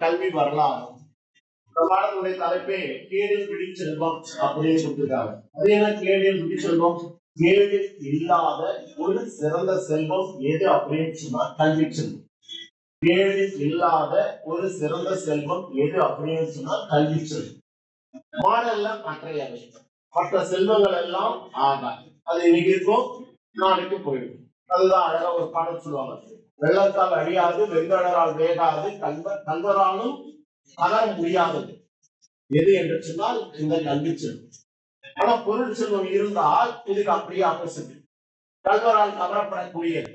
கல்வி வரலாறு. இந்த பாடத்துடைய தலைப்பே கேடில் விழிச்செல்வம் அப்படின்னு சொல்லியிருக்காங்க. அது என்ன கேடில் விழிச்செல்வம்? கேடு இல்லாத ஒரு சிறந்த செல்வம் எது அப்படின்னு சொன்னா கல்வி செல்வம். கேடு இல்லாத ஒரு சிறந்த செல்வம் எது அப்படின்னு சொன்னா கல்வி செல்வம். மாடல்ல மற்ற செல்வங்கள் எல்லாம் ஆகாது. அது இன்னைக்கு இருக்கும், நாளைக்கு போயிடும். அதுதான் அழகா ஒரு பாடம் சொல்லுவாங்க. வெள்ளத்தால் அழியாது, வெங்கடரால் வேகாது, கல்வராலும் அகர முடியாதது எது என்று சொன்னால் இந்த கல்வி செல்வம். ஆனா பொருள் செல்வம் இருந்தால் இதுக்கு அப்படியே ஆப்போசிட், கல்வரால் கவரப்படக்கூடியது.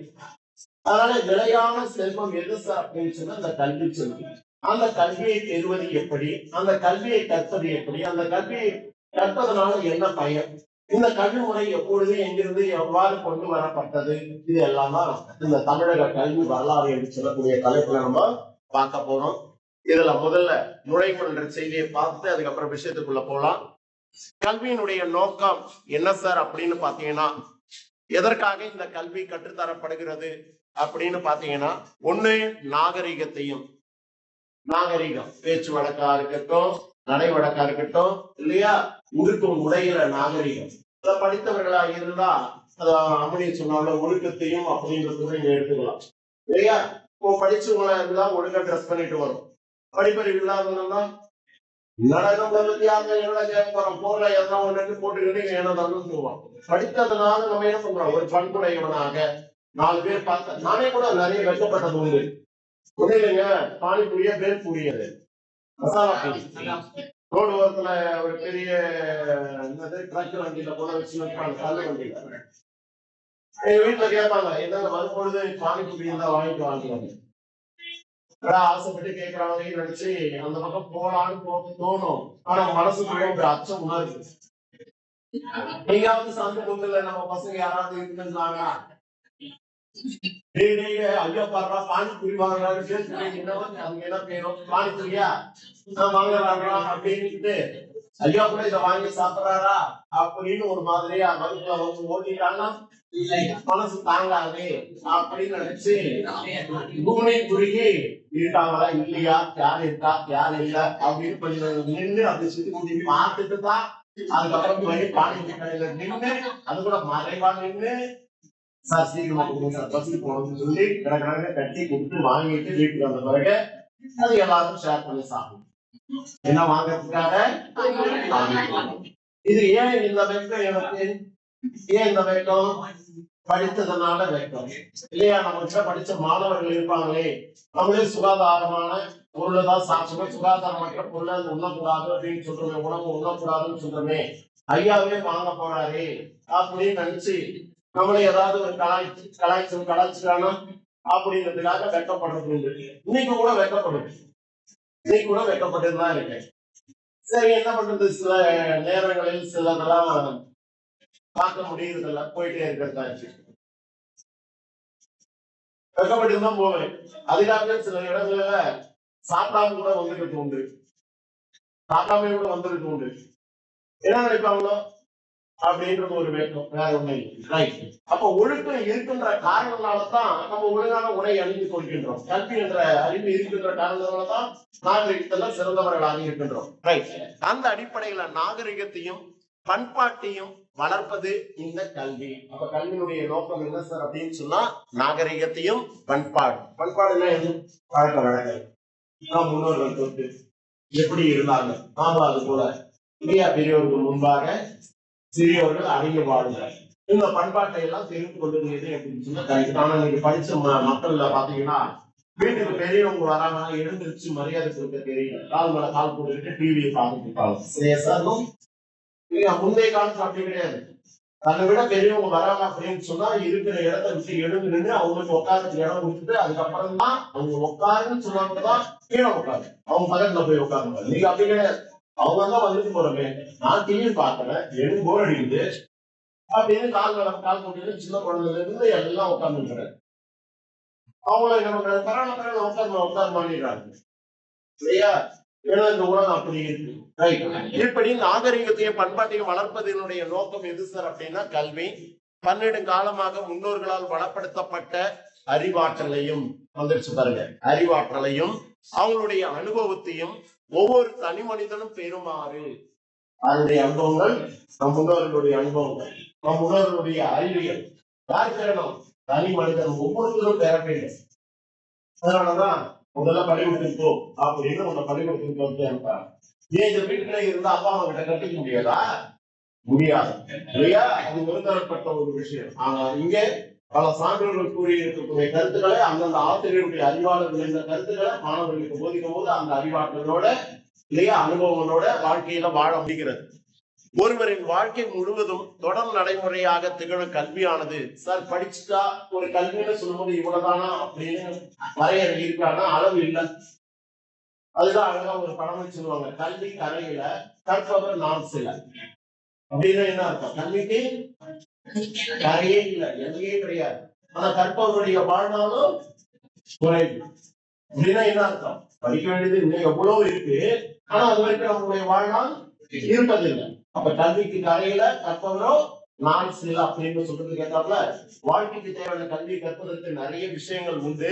அதனால நிலையான செல்வம் எது சார் அப்படின்னு சொன்னா இந்த கல்வி செல்வம். அந்த கல்வியை பெறுவது எப்படி, அந்த கல்வியை கற்பது எப்படி, அந்த கல்வியை கற்பதனால என்ன பயன், இந்த கல்வி முறை எப்பொழுது எங்கிருந்து எவ்வாறு கொண்டு வரப்பட்டது, இது எல்லாம் தான் இந்த தமிழக கல்வி வரலாறு என்று சொல்லக்கூடிய தலைப்புல நம்ம பார்க்க போறோம். இதுல முதல்ல நுழைவுன்ற செய்தியை பார்த்து அதுக்கப்புறம் விஷயத்துக்குள்ள போலாம். கல்வியினுடைய நோக்கம் என்ன சார் அப்படின்னு பாத்தீங்கன்னா, எதற்காக இந்த கல்வி கற்றுத்தரப்படுகிறது அப்படின்னு பாத்தீங்கன்னா, ஒண்ணு நாகரிகத்தையும், நாகரிகம் பேச்சு வழக்கா இருக்கட்டும், நடை வழக்கா இருக்கட்டும் இல்லையா, உடுக்கும் உடையில நாகரிகம். அதை படித்தவர்களா இருந்தா அம்மணி சொன்னால ஒழுக்கத்தையும் அப்படின்றது நீங்க எடுத்துக்கலாம் இல்லையா. இப்போ படிச்சவங்களா இருந்தா ஒழுங்கா ட்ரெஸ் பண்ணிட்டு வரும். படிப்பறிவு இல்லாதவங்கன்னா நடனம் போறோம், போர்ல எதனா ஒண்ணு போட்டுக்கிட்டு ஏனதாலும் சொல்லுவான். படித்ததுனால நம்ம என்ன பண்றோம், ஒரு பண்புடையவனாக 4 பேர் பார்த்த. நானே கூட நிறைய வெட்கப்பட்டது உண்டு. ஒண்ணு இல்லைங்க, பானிபூரிய பேர் பூரியது மசாலா பூரி. ரோடு ஓரத்துல ஒரு பெரிய ட்ரக் வண்டியில போல வச்சு வைப்பாங்க, கல்லு வண்டியில. எங்க வீட்டுல கேட்பாங்க, என்னங்க வரும்பொழுது பானிபூரி இருந்தா வாங்கிட்டு வாங்குவாங்க. ஆசைப்பட்டு கேட்கறாங்க நினைச்சு அந்த பக்கம் போலான்னு போக தோணும். ஆனா மனசுக்குள்ள ஒரு அச்சம் உணர்வு. நீங்க சந்த பொங்கல்ல நம்ம பசங்க யாராவது இருந்தாங்க, ஐயா பாடுறா பானிபூரி வாங்குறாரு, அவங்க என்ன பேரும் பானிபூரியா வாங்குறாங்களா அப்படின்னு ஐயா கூட இதை வாங்கி சாப்பிடுறாரா அப்படின்னு ஒரு மாதிரியா வகுப்புல வந்து ஓட்டிட்டாங்கன்னா மனசு தாங்காது அப்படின்னு நினைச்சு பூமி குறுகி இருக்காங்களா இல்லையா, யார் இருக்கா யார் இல்ல அப்படின்னு கொஞ்சம் நின்று அப்படி சுத்தி கூட்டி பார்த்துட்டு தான் அதுக்கப்புறம் போய் பானிபூரி கடையில நின்று, அது கூட மறைவா நின்று சார் சீக்கிரமா கொடுங்க சார் பஸ்ஸுக்கு போகணும்னு சொல்லி கடற்கரை கட்டி கொடுத்து வாங்கிட்டு வீட்டுக்கு வந்த பிறகு அது எல்லாரும் ஷேர் பண்ணி சாப்பிடும். என்ன வாங்கறதுக்காக இது. ஏன் இந்த வெக்கம் எனக்கு, ஏன் இந்த வெக்கம்? படித்ததுனால வெக்கம் இல்லையா. நம்ம கிட்ட படிச்ச மாணவர்கள் இருப்பாங்களே, நம்மளே சுகாதாரமான பொருள் தான் சாப்பிடணும், சுகாதாரமற்ற பொருளை உண்ணக்கூடாது அப்படின்னு சொல்றோமே, உணவு உண்ணக்கூடாதுன்னு சொல்றோமே, ஐயாவே வாங்க போறாரு அப்படின்னு நினைச்சு நம்மளே ஏதாவது ஒரு கலாய்ச்சிக்கான அப்படின்றதுக்காக வெக்கப்படுறது உண்டு. இன்னைக்கு கூட வெக்கப்படுது, இன்னைக்கு கூட வெக்கப்பட்டுதான் இருக்கேன். சரி என்ன பண்றது, சில நேரங்களில் சிலதெல்லாம் பார்க்க முடியறதில்ல, போயிட்டே இருக்கிறதா இருக்கு. வெக்கப்பட்டு தான் போவேன். அதுக்காகவே சில இடங்கள்ல சாப்பிடாம கூட வந்துட்டு உண்டு, சாப்பிடாம கூட வந்துட்டு உண்டு. என்ன நினைப்பாங்களோ அப்படின்றது ஒரு வேட்டம், வேற ஒண்ணு இல்லை. அப்ப ஒழுக்கம் இருக்கின்ற காரணங்களாலதான் நம்ம ஒழுங்கான உடை அணிந்து கொள்கின்றோம். கல்வி என்ற அறிவு இருக்கின்ற காரணங்களாலதான் நாகரிகத்துல சிறந்தவர்களாக இருக்கின்றோம். அந்த அடிப்படையில நாகரிகத்தையும் பண்பாட்டையும் வளர்ப்பது இந்த கல்வி. அப்ப கல்வியினுடைய நோக்கம் என்ன சார் அப்படின்னு சொன்னா நாகரிகத்தையும் பண்பாடு. பண்பாடுன்னா என்ன? பழக்க வழக்கம், முன்னோர்கள் தொட்டு எப்படி இருந்தாங்க நாம அது போல இல்லையா, பெரியவர்கள் முன்பாக சிறியவர்கள் அடங்கி வாழுங்கள். இந்த பண்பாட்டை எல்லாம் தெரிந்து கொள்ளுகிறது அப்படின்னு சொன்னா. ஆனா நீங்க படிச்ச மக்கள்ல பாத்தீங்கன்னா வீட்டுக்கு பெரியவங்க வராங்க, எழுந்திருச்சு மரியாதை கொடுக்க தெரியல, கால் மேல கால் போட்டுக்கிட்டு டிவியை பார்த்துட்டு இருப்பாங்க. சரியா சார்? முந்தைய காலத்துல அப்படி கிடையாது. தன்னை விட பெரியவங்க வராங்க அப்படின்னு சொன்னா இருக்கிற இடத்த விட்டு எழுந்து நின்று அவங்களுக்கு உட்காரத்துக்கு இடம் கொடுத்துட்டு அதுக்கப்புறம் தான் அவங்க உட்காருன்னு சொன்னாங்கதான் கீழே உட்காரு, அவங்க பக்கத்துல போய் உட்காருங்க. நீங்க அப்படி கிடையாது. அவங்க தான் வந்துட்டு போறமே, நான் டிவி பாக்குறேன், எனக்கு போர் அடிக்குது அப்படின்னு கால் போட்டு சின்ன குழந்தைல இருந்து எல்லாம் உட்கார்ந்துருக்கிறேன். அவங்கள நம்ம பரவாயில்ல உட்கார் பண்ணிடுறாங்க இல்லையா. ஏன்னா இந்த உலகம் அப்படி இருக்கு. இப்படி நாகரிகத்தையும் பண்பாட்டையும் வளர்ப்பதனுடைய நோக்கம் எது சார் அப்படின்னா கல்வி. 12 காலமாக முன்னோர்களால் வளப்படுத்தப்பட்ட அறிவாற்றலையும் வந்துருச்சு பாருங்க, அறிவாற்றலையும் அவங்களுடைய அனுபவத்தையும் ஒவ்வொரு தனி மனிதனும் பெறுமாறு. அதனுடைய அனுபவங்கள் நம் முன்னோர்களுடைய அனுபவங்கள், நம் முன்னோர்களுடைய அறிவியல் யார் பெறணும்? தனி மனிதன் ஒவ்வொருத்தரும் பெற வேண்டும். அதனாலதான் முதல்ல பள்ளிக்கூடத்துக்கு போ அப்படின்னு உன்னை பள்ளிக்கூடத்துக்கு வந்து அனுப்பாங்க. ஏன் இந்த வீட்டுல இருந்தா அப்பா அம்மா கிட்ட கட்டிக்க முடியாதா? முடியாது இல்லையா? அது ஒருதரப்பட்ட ஒரு விஷயம். ஆனா இங்கே பல சான்றோர்கள் கூறியிருக்கக்கூடிய கருத்துக்களை அந்தந்த ஆசிரியர்களுடைய அறிவாளர்கள் இந்த கருத்துக்களை மாணவர்களுக்கு போதிக்கும் போது அந்த அறிவாளர்களோட இல்லையா அனுபவங்களோட வாழ்க்கையில வாழ முடிகிறது. ஒருவரின் வாழ்க்கை முழுவதும் தொடர் நடைமுறையாக திகழும் கல்வியானது, சார் படிச்சுட்டா ஒரு கல்வின்னு சொல்லும்போது இவ்வளவுதானா அப்படின்னு வரையறை இருக்கானா? அளவு இல்லை. அதுதான் அழகா ஒரு படம் சொல்லுவாங்க, கல்வி கரையில கற்பவர் நான் சில அப்படின்னு. என்ன அர்த்தம்? கல்விக்கு கரையே இல்லை, எல்லையே கிடையாது. ஆனா கற்பவருடைய வாழ்நாளும் குறைவு அப்படின்னா என்ன அர்த்தம்? படிக்க வேண்டியது இன்னும் எவ்வளவு இருக்கு, ஆனா அது வரைக்கும் நம்மளுடைய வாழ்நாள் இருப்பதில்லை. அப்ப கல்விக்கு கரையில கற்பவரோ நான் சில அப்படின்னு சொல்றது கேட்டாப்ல, வாழ்க்கைக்கு தேவையான கல்வி கற்பதற்கு நிறைய விஷயங்கள் உண்டு.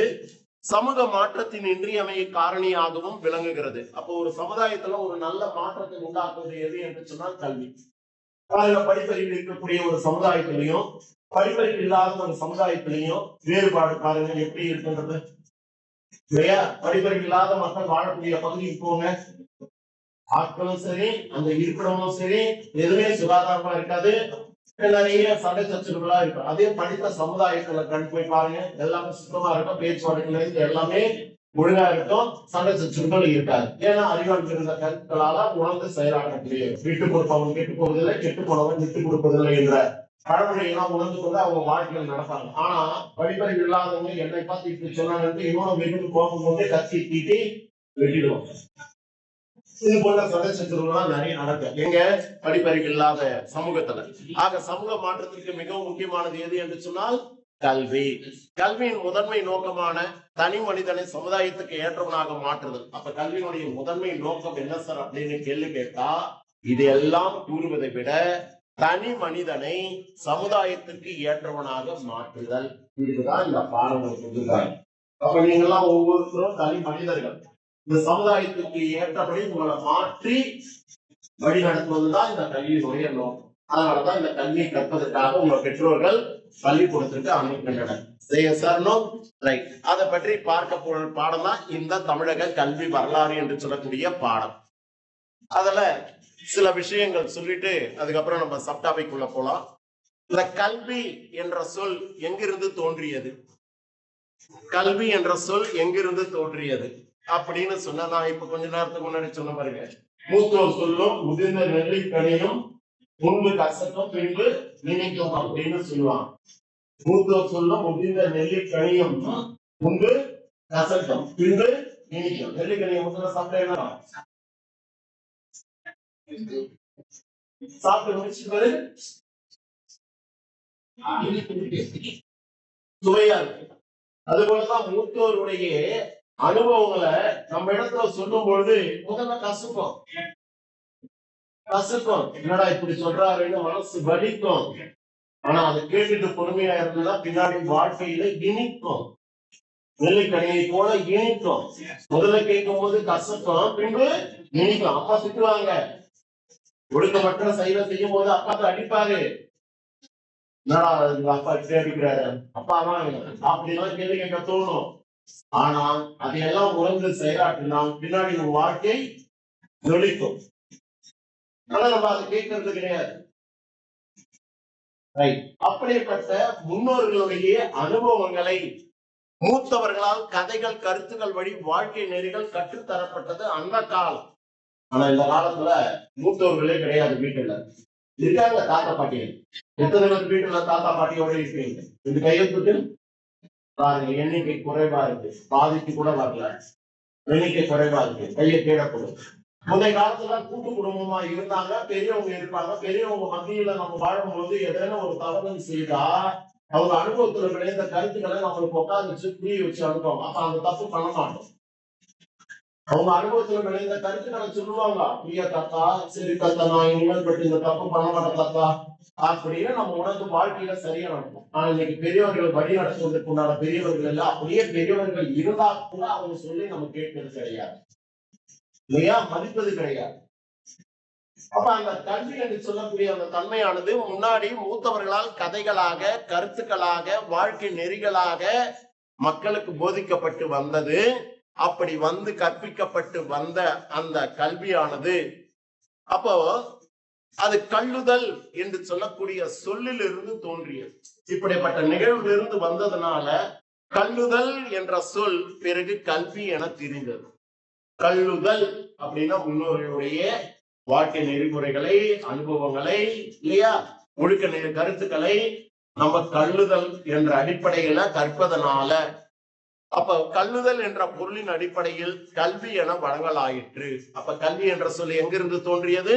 சமூக மாற்றத்தின் இன்றியமைய காரணியாகவும் விளங்குகிறது. அப்போ ஒரு சமுதாயத்துல ஒரு நல்ல மாற்றத்தை உண்டாக்குவது எது என்று சொன்னால் கல்வி. படிப்பறிவு இருக்கக்கூடிய ஒரு சமுதாயத்திலையும் படிப்பறிவு இல்லாத ஒரு சமுதாயத்திலையும் வேறுபாடு பாருங்க எப்படி இருக்கின்றது இல்லையா? படிப்பறிவு இல்லாத மக்கள் வாழக்கூடிய பகுதிக்கு போங்க, ஆட்களும் சரி அந்த இருப்பிடமும் சரி எதுவுமே சுகாதாரமா இருக்காது, நிறைய சண்டை சச்சரவுகளா இருக்கும். அதே படித்த சமுதாயத்துல கண் போய் பாருங்க, எல்லாமே சுத்தமா இருக்கும், பேச்சுவார்த்தையில இருந்து எல்லாமே ஒழுங்கா இருக்கும், சண்டை சச்சரவுகள் இருக்காது. ஏன்னா அறிவாளி இருந்த கருத்துக்களால உணர்ந்து செயலாற்றக்கூடிய விட்டு கொடுப்பவன் கெட்டு போவதில்லை, கெட்டு போனவன் விட்டு கொடுப்பதில்லை என்ற பழமொழியெல்லாம் உணர்ந்து கொண்டு அவங்க வாழ்க்கையில் நடப்பாங்க. ஆனா படிப்பறிவு இல்லாதவங்க என்னை பார்த்து இப்படி சொன்னாங்க இன்னொரு வீட்டுக்கு போகும்போது கத்தி தீட்டி வெட்டிடுவாங்க. இது போன்ற சண்டை சச்சரவுகள்லாம் நிறைய நடக்கும் எங்க படிப்பறிவு இல்லாத சமூகத்துல. ஆக சமூக மாற்றத்திற்கு மிகவும் முக்கியமானது எது என்று சொன்னால் கல்வி. கல்வியின் முதன்மை நோக்கமான தனி மனிதனை சமுதாயத்துக்கு ஏற்றவனாக மாற்றுதல். அப்ப கல்வியினுடைய முதன்மை நோக்கம் என்ன சார் அப்படின்னு கேள்வி கேட்டா, இது எல்லாம் கூறுவதை விட தனி மனிதனை சமுதாயத்திற்கு ஏற்றவனாக மாற்றுதல். இதுதான் இந்த பாடங்கள் கொடுத்திருக்காங்க. அப்ப நீங்க எல்லாம் ஒவ்வொருத்தரும் தனி மனிதர்கள், இந்த சமுதாயத்துக்கு ஏற்றபடி உங்களை மாற்றி வழி நடத்துவதுதான் இந்த கல்வியினுடைய நோக்கம். அதனாலதான் இந்த கல்வியை கற்பதற்காக உங்க பெற்றோர்கள் பள்ளிக்கூடத்திற்கு அனுப்புகின்றனர். அதை பற்றி பார்க்க போற பாடம் தான் இந்த தமிழக கல்வி வரலாறு என்று சொல்லக்கூடிய பாடம். அதுல சில விஷயங்கள் சொல்லிட்டு அதுக்கப்புறம் நம்ம சப்டாபிக் உள்ள போலாம். இந்த கல்வி என்ற சொல் எங்கிருந்து தோன்றியது? கல்வி என்ற சொல் எங்கிருந்து தோன்றியது அப்படின்னு சொன்னா, நான் இப்ப கொஞ்ச நேரத்துக்கு முன்னாடி சொன்ன பாருங்க, மூத்தோர் சொல்லும் முதிர்ந்த நெல்லிக்கனியும் முன்பு கசக்கும் பின்பு நினைக்கும் அப்படின்னு சொல்லுவாங்க. மூத்தோர் சொல்லும் முதிர்ந்த நெல்லிக்கனியும் முன்பு கசக்கும் பின்பு நினைக்கும். நெல்லிக்கனியை முதல்ல சாப்பிட்டா சாப்பிட்டு முடிச்சுட்டு சுவையா இருக்கு. அது போலதான் மூத்தோருடைய அனுபவங்களை நம்ம இடத்துல சொல்லும் பொழுது முதல்ல கசக்கும், என்னடா இப்படி சொல்றாருன்னு மனசு வலிக்கும். ஆனா அதை கேட்டுட்டு பொறுமையா இருந்ததா பின்னாடி வாழ்க்கையில இனிக்கும். நெல்லிக்கனியை போல இனிக்கும். முதல்ல கேட்கும் போது கசக்கும், பின்பு இனிக்கும். அப்பா திட்டுவாங்க, ஒழுக்கமற்ற செயலை செய்யும் போது அப்பா அடிப்பாரு, என்னடா அப்பா இப்படி அடிக்கிறாரு, அப்பா தான் அப்படிலாம் கேள்வி கேட்க தோணும். ஆனா அதையெல்லாம் உணர்ந்து செயலாற்றினால் பின்னாடி வாழ்க்கை நொழிக்கும். ஆனா நம்ம அதை கேட்கறது கிடையாது. அப்படிப்பட்ட முன்னோர்களுடைய அனுபவங்களை மூத்தவர்களால் கதைகள் கருத்துக்கள் வழி வாழ்க்கை நெறிகள் கற்றுத்தரப்பட்டது அந்த காலம். ஆனா இந்த காலத்துல மூத்தவர்களே கிடையாது. வீட்டுல இருக்காங்க தாத்தா பாட்டிகள். எத்தனை பேர் வீட்டுல தாத்தா பாட்டியோட இருக்கீங்க? இந்த கையெழுத்து பாருங்க, எண்ணிக்கை குறைவா இருக்கு, பாதிக்கு கூட வரல, எண்ணிக்கை குறைவா இருக்கு, கையை தேடப்படும். முந்தைய காலத்துல கூட்டு குடும்பமா இருந்தாங்க, பெரியவங்க இருப்பாங்க. பெரியவங்க மத்தியில நம்ம வாழும்போது எதனா ஒரு தவறு செய்தா அவங்க அனுபவத்துல விளைந்த கருத்துக்களை நம்மளுக்கு உட்காந்து வச்சு புரிய வச்சு அனுப்புவாங்க. அப்ப அந்த தப்பு பண்ண மாட்டோம். அவங்க அனுபவத்துல விளைந்த கருத்துக்களை சொல்லுவாங்க. அப்படியே தாத்தா, சரி தாத்தா, நான் இனிமேல் பட்டு இந்த தப்பு பண்ண மாட்டேன் தாத்தா அப்படின்னு நம்ம உணர்ந்து வாழ்க்கையில சரியா நடக்கும். ஆனா இன்னைக்கு பெரியவர்கள் வழி நடத்துவதற்கு உண்டான பெரியவர்கள் எல்லாம் அப்படியே பெரியவர்கள் இருந்தா கூட அவங்க சொல்லி நம்ம கேட்பது கிடையாது இல்லையா, மதிப்பது கிடையாது. அப்ப அந்த கல்வி என்று சொல்லக்கூடிய அந்த தன்மையானது முன்னாடி மூத்தவர்களால் கதைகளாக, கருத்துக்களாக, வாழ்க்கை நெறிகளாக மக்களுக்கு போதிக்கப்பட்டு வந்தது. அப்படி வந்து கற்பிக்கப்பட்டு வந்த அந்த கல்வியானது அப்போ அது கல்லுதல் என்று சொல்லக்கூடிய சொல்லிலிருந்து தோன்றியது. இப்படிப்பட்ட நிகழ்விலிருந்து வந்ததுனால கல்லுதல் என்ற சொல் பிறகு கல்வி என தெரிந்தது. கல்லுதல் அப்படின்னா முன்னோர்களுடைய வாழ்க்கை நெறிமுறைகளை, அனுபவங்களை, இல்லையா, ஒழுக்க கருத்துக்களை நம்ம கல்லுதல் என்ற அடிப்படையில கற்பதனால அப்ப கல்லுதல் என்ற பொருளின் அடிப்படையில் கல்வி என வழங்கலாயிற்று. அப்ப கல்வி என்ற சொல் எங்கிருந்து தோன்றியது?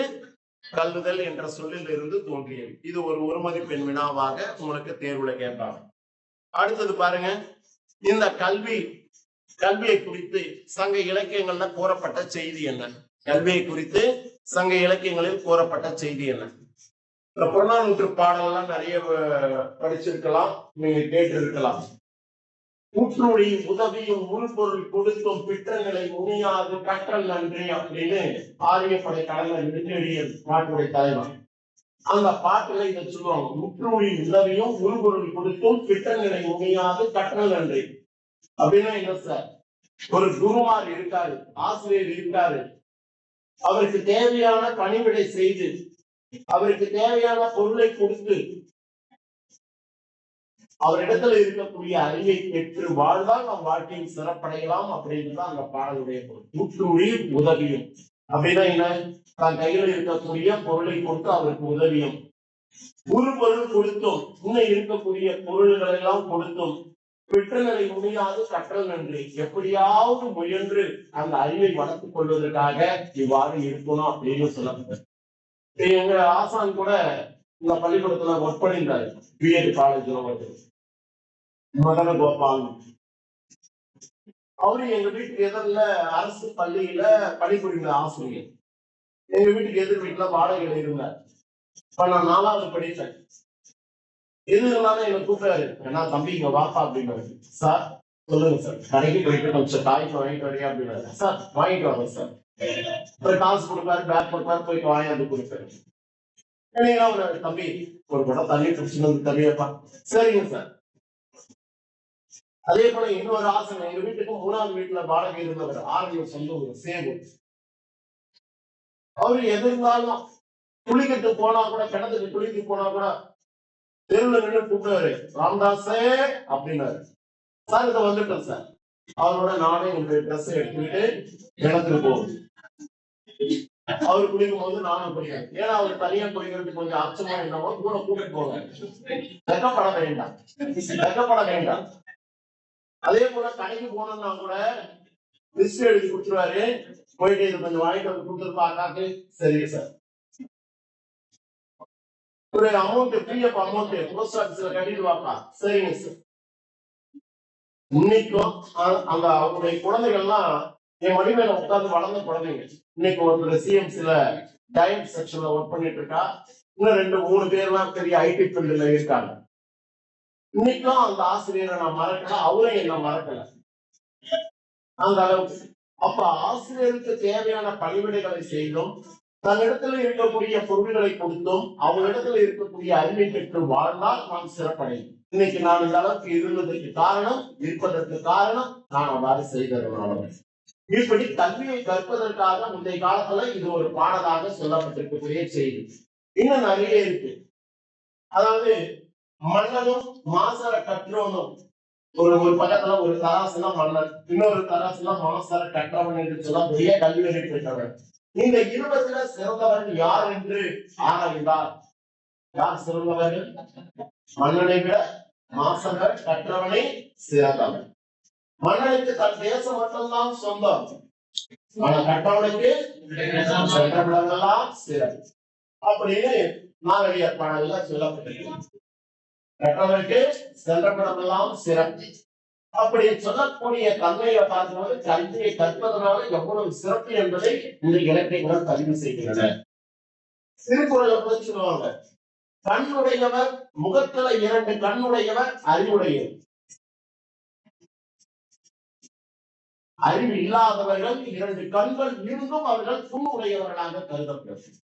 கல்லுதல் என்ற சொல்லில் இருந்து தோன்றியது. இது ஒரு மதிப்பெண் வினாவாக உங்களுக்கு தேர்வுல கேட்பாங்க. அடுத்தது பாருங்க, இந்த கல்வியை குறித்து சங்க இலக்கியங்கள்ல கூறப்பட்ட செய்தி என்ன? கல்வியை குறித்து சங்க இலக்கியங்களில் கூறப்பட்ட செய்தி என்ன? இந்த புறநானூற்று பாடலாம் நிறைய படிச்சிருக்கலாம், நீங்க கேட்டு இருக்கலாம். கூற்றுடி உதவியும் உள்பொருள் கொடுத்தும் பிற்றங்களை முனியாது கற்றல் நன்றி அப்படின்னு ஆரியப்படை கடலை நெடுஞ்செழியன் நாட்டுடைய தலைவர் அந்த பாட்டுல இதை சொல்லுவாங்க. முற்றுமொழி உதவியும் உள்பொருள் கொடுத்தும் பிற்றங்களை முனியாது கற்றல் நன்றி அப்படின்னா என்ன சார்? ஒரு குருமார் இருக்காரு, ஆசிரியர் இருக்காரு, அவருக்கு தேவையான பணிவிடை செய்து அவருக்கு தேவையான பொருளை கொடுத்து அவரிடத்துல இருக்கக்கூடிய அறிவை பெற்று வாழ்ந்தால் நம் வாழ்க்கையில் சிறப்படையலாம் அப்படின்னுதான் அந்த பாடலுடைய பொருள். கூற்றுழி உதவியும் அப்படின்னா என்ன? தன் கையில இருக்கக்கூடிய பொருளை கொடுத்து அவருக்கு உதவியும், ஒரு பொருள் கொடுத்தும் இன்னும் இருக்கக்கூடிய பொருள்கள் எல்லாம் கொடுத்தும் பெற்றநிலை முடியாது கற்றல் நன்றி, எப்படியாவது முயன்று அந்த அறிவை வளர்த்துக் கொள்வதற்காக இவ்வாறு இருக்கணும் அப்படின்னு சொல்லப்பட்டது. எங்க ஆசான் கூட இந்த பள்ளிக்கூடத்துல ஒர்க் பண்ணியிருந்தாரு, பிஎட் காலேஜ்ல மதன கோபால். அவரு எங்க வீட்டுக்கு எதிரில அரசு பள்ளியில பணிபுரிந்த ஆசிரியர். எங்க வீட்டுக்கு எதிர் வீட்டுல வாடகைகள் இருந்தார். இப்ப நான் 4வது படித்தேன். எது இருந்தாலும் என்ன கூப்பிட்டாரு, ஏன்னா தம்பி இங்க வாப்பா அப்படின்னாரு. சார் சொல்லுங்க சார், கடைக்கு போயிட்டு கொஞ்சம் காய்க்கு வாங்கிட்டு வரீங்க அப்படின்னாரு. சார் வாங்கிட்டு வரேன் சார். அப்புறம் காசு கொடுப்பாரு, பேக் கொடுப்பாரு, போயிட்டு வாங்கிட்டு கொடுப்பாரு. ஒரு தம்பி ஒரு குடம் தண்ணி குடிச்சுன்னு வந்து தம்பியப்பா. சரிங்க சார். அதே போல இன்னொரு ஆசனம், எங்க வீட்டுக்கு 3வது வீட்டுல வாடகை இருந்தவர், ஆரோக்கியம் சொந்த ஊர் சேவூர். அவரு எது இருந்தாலும் குளிக்கிட்டு போனா கூட, கிணத்துக்கு குளிக்கு போனா கூட தெருவில் நின்று கூப்பிடுவாரு, ராம்தாஸே அப்படின்னாரு. சார் இதை வந்துட்டோம் சார். அவரோட நானே என்னுடைய ட்ரெஸ் எடுத்துக்கிட்டு கிணத்துக்கு போவோம். அவர் குளிக்கும் போது நானும் குளிக்கிறேன். ஏன்னா அவர் தனியா குளிக்கிறதுக்கு கொஞ்சம் அச்சமா என்னவோ கூட கூட்டிட்டு போவேன். வெக்கப்பட வேண்டாம், வெக்கப்பட வேண்டாம். அதே போல கடைக்கு போனோம்னா கூட லிஸ்ட் எழுதி கொடுத்துருவாரு, போயிட்டு இது கொஞ்சம் வாங்கிட்டு வந்து கொடுத்துருப்பா அக்காக்கு. சரி சார். ஒரு அமௌண்ட், பிஎஃப் அமௌண்ட் போஸ்ட் ஆபீஸ்ல கட்டிட்டு வாப்பா. சரிங்க சார். இன்னைக்கும் அந்த அவருடைய குழந்தைகள்லாம் என் மணி மேல உட்கார்ந்து வளர்ந்த குழந்தைங்க. இன்னைக்கு ஒரு சிஎம்சில டைம் செக்ஷன்ல ஒர்க் பண்ணிட்டு இருக்கா. இன்னும் 2-3 பேர்லாம் பெரிய ஐடி ஃபீல்டுல இருக்காங்க. இன்னைக்கும் அந்த ஆசிரியரை நான் மறக்கல, அவரும் என்ன மறக்கல அந்த அளவுக்கு. அப்ப ஆசிரியருக்கு தேவையான பணிவிடைகளை செய்தும், தன்னிடத்துல இருக்கக்கூடிய பொருள்களை கொடுத்தும், அவங்களிடத்துல இருக்கக்கூடிய அறிவை பெற்று வாழ்ந்தால் நாம் சிறப்படையும். இன்னைக்கு நான் இந்த அளவுக்கு இருந்ததற்கு காரணம், இருப்பதற்கு காரணம் நான் அவ்வாறு செய்ததுனால. இப்படி கல்வியை கற்பதற்காக முந்தைய காலத்துல இது ஒரு பாடலாக சொல்லப்பட்டிருக்கக்கூடிய செய்தி. இன்னும் நிறைய இருக்கு. அதாவது மன்னனும் மாசர கற்றோனும், ஒரு பக்கத்துல ஒரு தராசுனா மன்னன், இன்னொரு தராசுனா மாசர கற்றவன் என்று சொல்லக்கூடிய கல்வியை பெற்றவன். இந்த 20ல சிறந்தவன் யார் என்று ஆராய்ந்தார். யார் சிறந்தவர்கள்? மன்னனை விட மாசர கற்றவனை சிறந்தவன். மன்னனுக்கு தன் தேசம் மட்டும்தான் சொந்தம், ஆனா கற்றவனுக்கு சென்றவிடங்கள்லாம் சிறப்பு அப்படின்னு நாகரிகர் பாடல்ல சொல்லப்பட்டிருக்கு. கற்றவனுக்கு சென்றவிடமெல்லாம் சிறப்பு. அப்படி சொல்லக்கூடிய தன்மையை பார்க்கும்போது கல்வியை கற்பதனால எவ்வளவு சிறப்பு என்பதை இந்த இலக்கியங்கள் பதிவு செய்கின்றன. திருக்குறளை பற்றி சொல்லுவாங்க, கண்ணுடையவர் முகத்துல 2 கண்ணுடையவர் அறிவுடையவர். அறிவு இல்லாதவர்கள் 2 கண்கள் இருந்தும் அவர்கள் புண்ணுடையவர்களாக கருதப்படும்.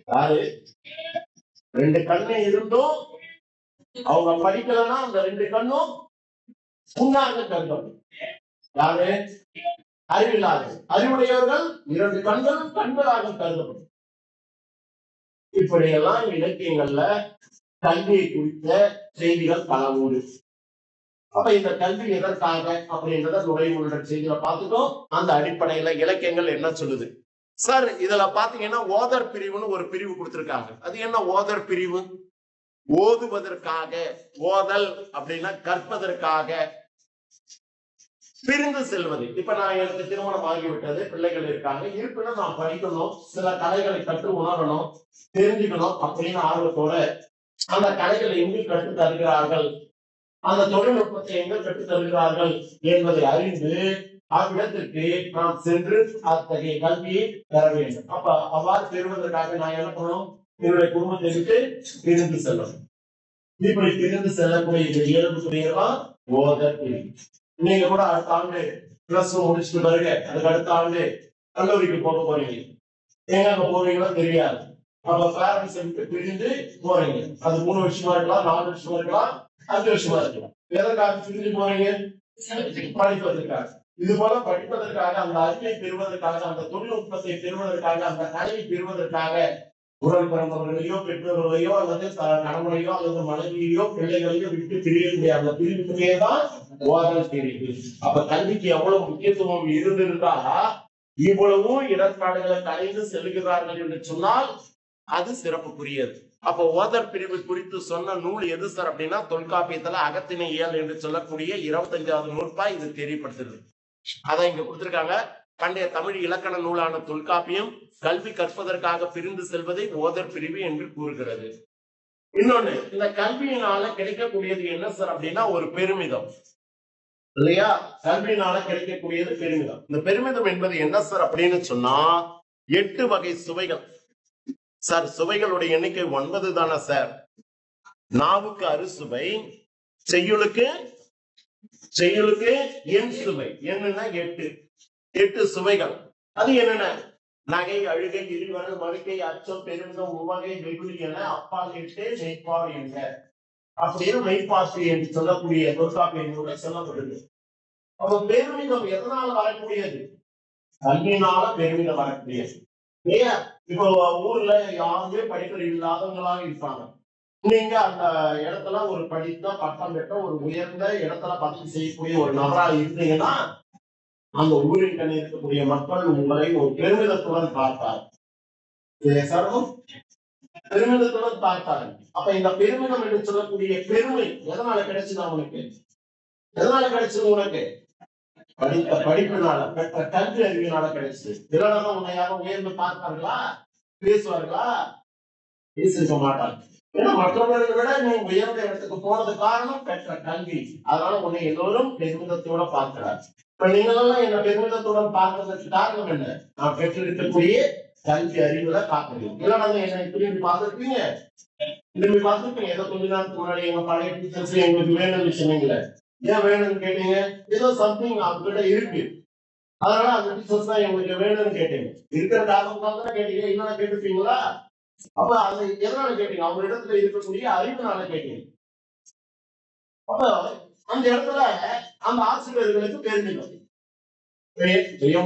யாரு 2 கண்ணு இருந்தும் அவங்க படிக்கலன்னா அந்த 2 கண்ணும் புண்ணாக கருதப்படும். யாரு அறிவில்லாத. அறிவுடையவர்கள் 2 கண்களும் கண்களாக கருதப்படும். இப்படியெல்லாம் இலக்கியங்கள்ல கல்வியை குறித்த செய்திகள் பல உண்டு. அப்ப இந்த கல்வி எதற்காக அப்படின்றத நுழைவுள்ள செய்தியில பார்த்துட்டோம். அந்த அடிப்படையில இலக்கியங்கள் என்ன சொல்லுது சார்? இதுல பாத்தீங்கன்னா ஓதர் பிரிவுன்னு ஒரு பிரிவு கொடுத்திருக்காங்க. அது என்ன ஓதர் பிரிவு? ஓதுவதற்காக, ஓதல் அப்படின்னா கற்பதற்காக, பிரிந்து செல்வது. இப்ப நான் எனக்கு திருமணம் ஆகிவிட்டது, பிள்ளைகள் இருக்காங்க, இருப்பினும் நான் படிக்கணும், சில கலைகளை கற்று உணரணும், தெரிஞ்சுக்கணும் அப்படின்னு ஆர்வத்தோட அந்த கலைகளை எங்கு கற்று தருகிறார்கள், அந்த தொழில்நுட்பத்தை எங்க கற்று தருகிறார்கள் என்பதை அறிந்து அவ்விடத்திற்கு நாம் சென்று அத்தகைய கல்வியை பெற வேண்டும். அப்ப அவ்வாறு பெறுவதற்காக நான் என்ன பண்ணணும்? என்னுடைய குடும்பத்தை விட்டு பிரிந்து செல்லணும். இப்படி பிரிந்து செல்லக்கூடிய இயல்புக்குரியதான் ஓதல் பிரிவு. நீங்க கூட அடுத்த ஆண்டு பிளஸ் முடிச்சுட்டு பாருங்க, அதுக்கு அடுத்த ஆண்டு கல்லூரிக்கு போக போறீங்க. எங்க போறீங்களோ தெரியாது. அப்ப பேரண்ட்ஸ் விட்டு பிரிந்து போறீங்க. அது 3 வருஷமா இருக்கலாம், 4 வருஷமா இருக்கலாம், 5 வருஷமா இருக்கலாம். எதற்காக பிரிஞ்சு போறீங்க? படிப்பதற்காக. இது போல படிப்பதற்காக, அந்த அறிவை பெறுவதற்காக, அந்த தொழில்நுட்பத்தை பெறுவதற்காக, அந்த கலையை பெறுவதற்காக உடல் பிறந்தவர்களையோ பெற்றோர்களையோ அல்லது கணவனையோ அல்லது மனைவியோ பிள்ளைகளையோ விட்டு பிரியக்கூடிய அந்த பிரிவுக்குரியேதான் ஓதல் பிரிவு. அப்ப கல்விக்கு எவ்வளவு முக்கியத்துவம் இருந்திருந்தா இவ்வளவும் இடர்பாடுகளை கலைந்து செல்கிறார்கள் என்று சொன்னால் அது சிறப்புக்குரியது. அப்ப ஓதர் பிரிவு குறித்து சொன்ன நூல் எது சார் அப்படின்னா, தொல்காப்பியத்துல அகத்திணை இயல் என்று சொல்லக்கூடிய 25வது நூற்பா இது தெரியப்படுத்துது. அதான் இங்க கொடுத்திருக்காங்க. பண்டைய தமிழ் இலக்கண நூலான தொல்காப்பியம் கல்வி கற்பதற்காக பிரிந்து செல்வதை ஓதர் பிரிவு என்று கூறுகிறது. இன்னொன்னு, இந்த கல்வியினால கிடைக்கக்கூடியது என்ன சார் அப்படின்னா ஒரு பெருமிதம் இல்லையா? கல்வியினால கிடைக்கக்கூடியது பெருமிதம். இந்த பெருமிதம் என்பது என்ன சார் அப்படின்னு சொன்னா 8 வகை சுவைகள் சார். சுவைகளுடைய எண்ணிக்கை 9 தானே சார்? நாவுக்கு அறுசுவை, செய்யுளுக்கு என் சுவை. என்னன்னா 8 சுவைகள். அது என்னென்ன? நகை, அழுகை, இழிவரல், மறுக்கை, அச்சம், பெருமிதம், உவகை, வெகுளி என அப்பால் 8 மெய்ப்பாடு என்க அப்படின்னு மெய்ப்பாசி என்று சொல்லக்கூடிய தொல்காப்பிய நூலை சொல்லப்படுது. அப்ப பெருமிதம் எதனால வரக்கூடியது? கல்வியினால பெருமிதம் வரக்கூடியது. ஏன் இப்போ ஊர்ல யாருமே படிக்கிற இல்லாதவங்களாக இருப்பாங்க. நீங்க அந்த இடத்துல ஒரு படித்த பட்டம் பெற்ற ஒரு உயர்ந்த இடத்துல பதவி செய்யக்கூடிய ஒரு நபராக இருந்தீங்கன்னா அந்த ஊரில் கண் இருக்கக்கூடிய மக்கள் உங்களை ஒரு பெருமிதத்துடன் பார்த்தார். பெருமிதத்துடன் பார்த்தார். அப்ப இந்த பெருமிதம் என்று சொல்லக்கூடிய பெருமை எதனால கிடைச்சது அவனுக்கு? எதனால கிடைச்சது உனக்கு? படித்த படிப்பினால, பெற்ற கல்வி அறிவினால கிடைச்சது. இதனாலதான் உன்னை யாரும் உயர்ந்து பார்ப்பார்களா? பேசுவார்களா? பேசிருக்க மாட்டாங்க. ஏன்னா மற்றவர்களை விட நீ உயர்ந்த இடத்துக்கு போனது காரணம் பெற்ற கல்வி. அதனால உன்னை எல்லோரும் பெருமிதத்தோட பார்க்கிறார். இப்ப நீங்களெல்லாம் என்ன பெருமிதத்துடன் பார்க்கறதுக்கு காரணம் என்ன? நான் பெற்றிருக்கக்கூடிய கல்வி அறிவுல பார்க்கணும். இல்லைன்னா என்ன திரும்பி பார்த்துருப்பீங்க, ஏதோ கொஞ்ச நேரத்துக்கு முன்னாடி எங்க பழைய டீச்சர்ஸ் எங்களுக்கு வேணும்னு சொன்னீங்களே. ஏன் வேணும்னு கேட்டீங்க? ஏதோ சம்திங் அவங்ககிட்ட இருக்கு, அதனால அந்த டீச்சர்ஸ் தான் எங்களுக்கு வேணும்னு கேட்டீங்க. இருக்கிற காரணத்தால தான் கேட்டீங்க, இல்லைன்னா கேட்டுப்பீங்களா? அப்ப அது எதனால கேட்டீங்க? அவங்க இடத்துல இருக்கக்கூடிய அறிவுனால கேட்டீங்க. அப்ப அந்த இடத்துல அந்த ஆசிரியர்களுக்கு பெருமிதம்.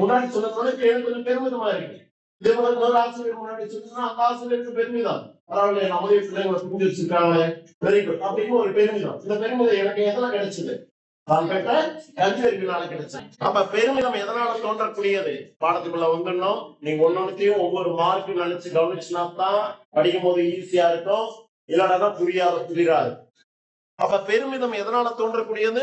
முன்னாடி சொன்னதோட கொஞ்சம் பெருமிதமா இருக்கு. இதே போல இன்னொரு ஆசிரியர் முன்னாடி சொன்னா அந்த ஆசிரியருக்கு பெருமிதம். பரவாயில்ல, நம்மளே பிள்ளைங்களை புரிஞ்சு வச்சிருக்காங்க, வெரி குட் அப்படின்னு ஒரு பெருமிதம். இந்த பெருமிதம் எனக்கு எதனால கிடைச்சது? தான் பெற்ற கல்வி அறிவினால கிடைச்சது. அப்ப பெருமிதம் எதனால தோன்றக்கூடியது? பாடத்துக்குள்ள வந்துடணும். நீங்க ஒன்னொன்னையும் ஒவ்வொரு மார்க் நினைச்சு கவனிச்சுனா தான் படிக்கும் போது ஈஸியா இருக்கும், இல்லைன்னா புரியாது. அப்ப பெருமிதம் எதனால தோன்றக்கூடியது?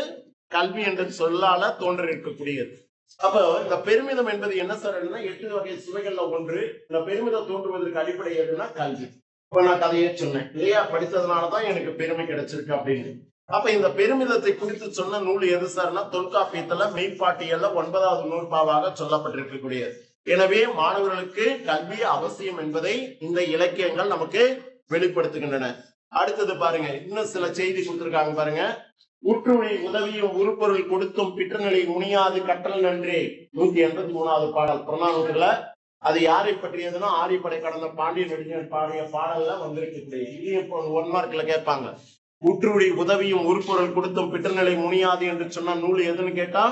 கல்வி என்ற சொல்லால தோன்ற இருக்கக்கூடியது. அப்ப இந்த பெருமிதம் என்பது என்ன சார்? 8 வகை சுவைகள்ல ஒன்று. இந்த பெருமிதம் தோன்றுவதற்கு அடிப்படை எதுனா கல்வி. இப்ப நான் கதையே சொன்னேன் இல்லையா, படித்ததுனாலதான் எனக்கு பெருமை கிடைச்சிருக்கு அப்படின்னு. அப்ப இந்த பெருமிதத்தை குறித்து சொன்ன நூல் எது சார்னா தொல்காப்பியத்துல மெய்ப்பாட்டியல்ல 9வது நூற்பாவாக சொல்லப்பட்டிருக்கக்கூடியது. எனவே மாணவர்களுக்கு கல்வி அவசியம் என்பதை இந்த இலக்கியங்கள் நமக்கு வெளிப்படுத்துகின்றன. அடுத்தது பாருங்க, இன்னும் சில செய்தி கொடுத்திருக்காங்க பாருங்க. உற்றுணை உதவியும் உருப்பொருள் கொடுத்தும் பிற்றநிலை முனியாது கற்றல் நன்றே 183வது பாடல் புறநானூற்றுல. அது யாரை பற்றியதுன்னா ஆரியப்படை கடந்த பாண்டியன் நெடுஞ்செழியன் பாடிய பாடல்ல வந்திருக்கக்கூடிய. இதையும் 1 மார்க்ல கேட்பாங்க. உற்றுழி உதவியும் உருப்பொருள் கொடுத்தும் பிற்றநிலை முனியாது என்று சொன்ன நூல் எதுன்னு கேட்டா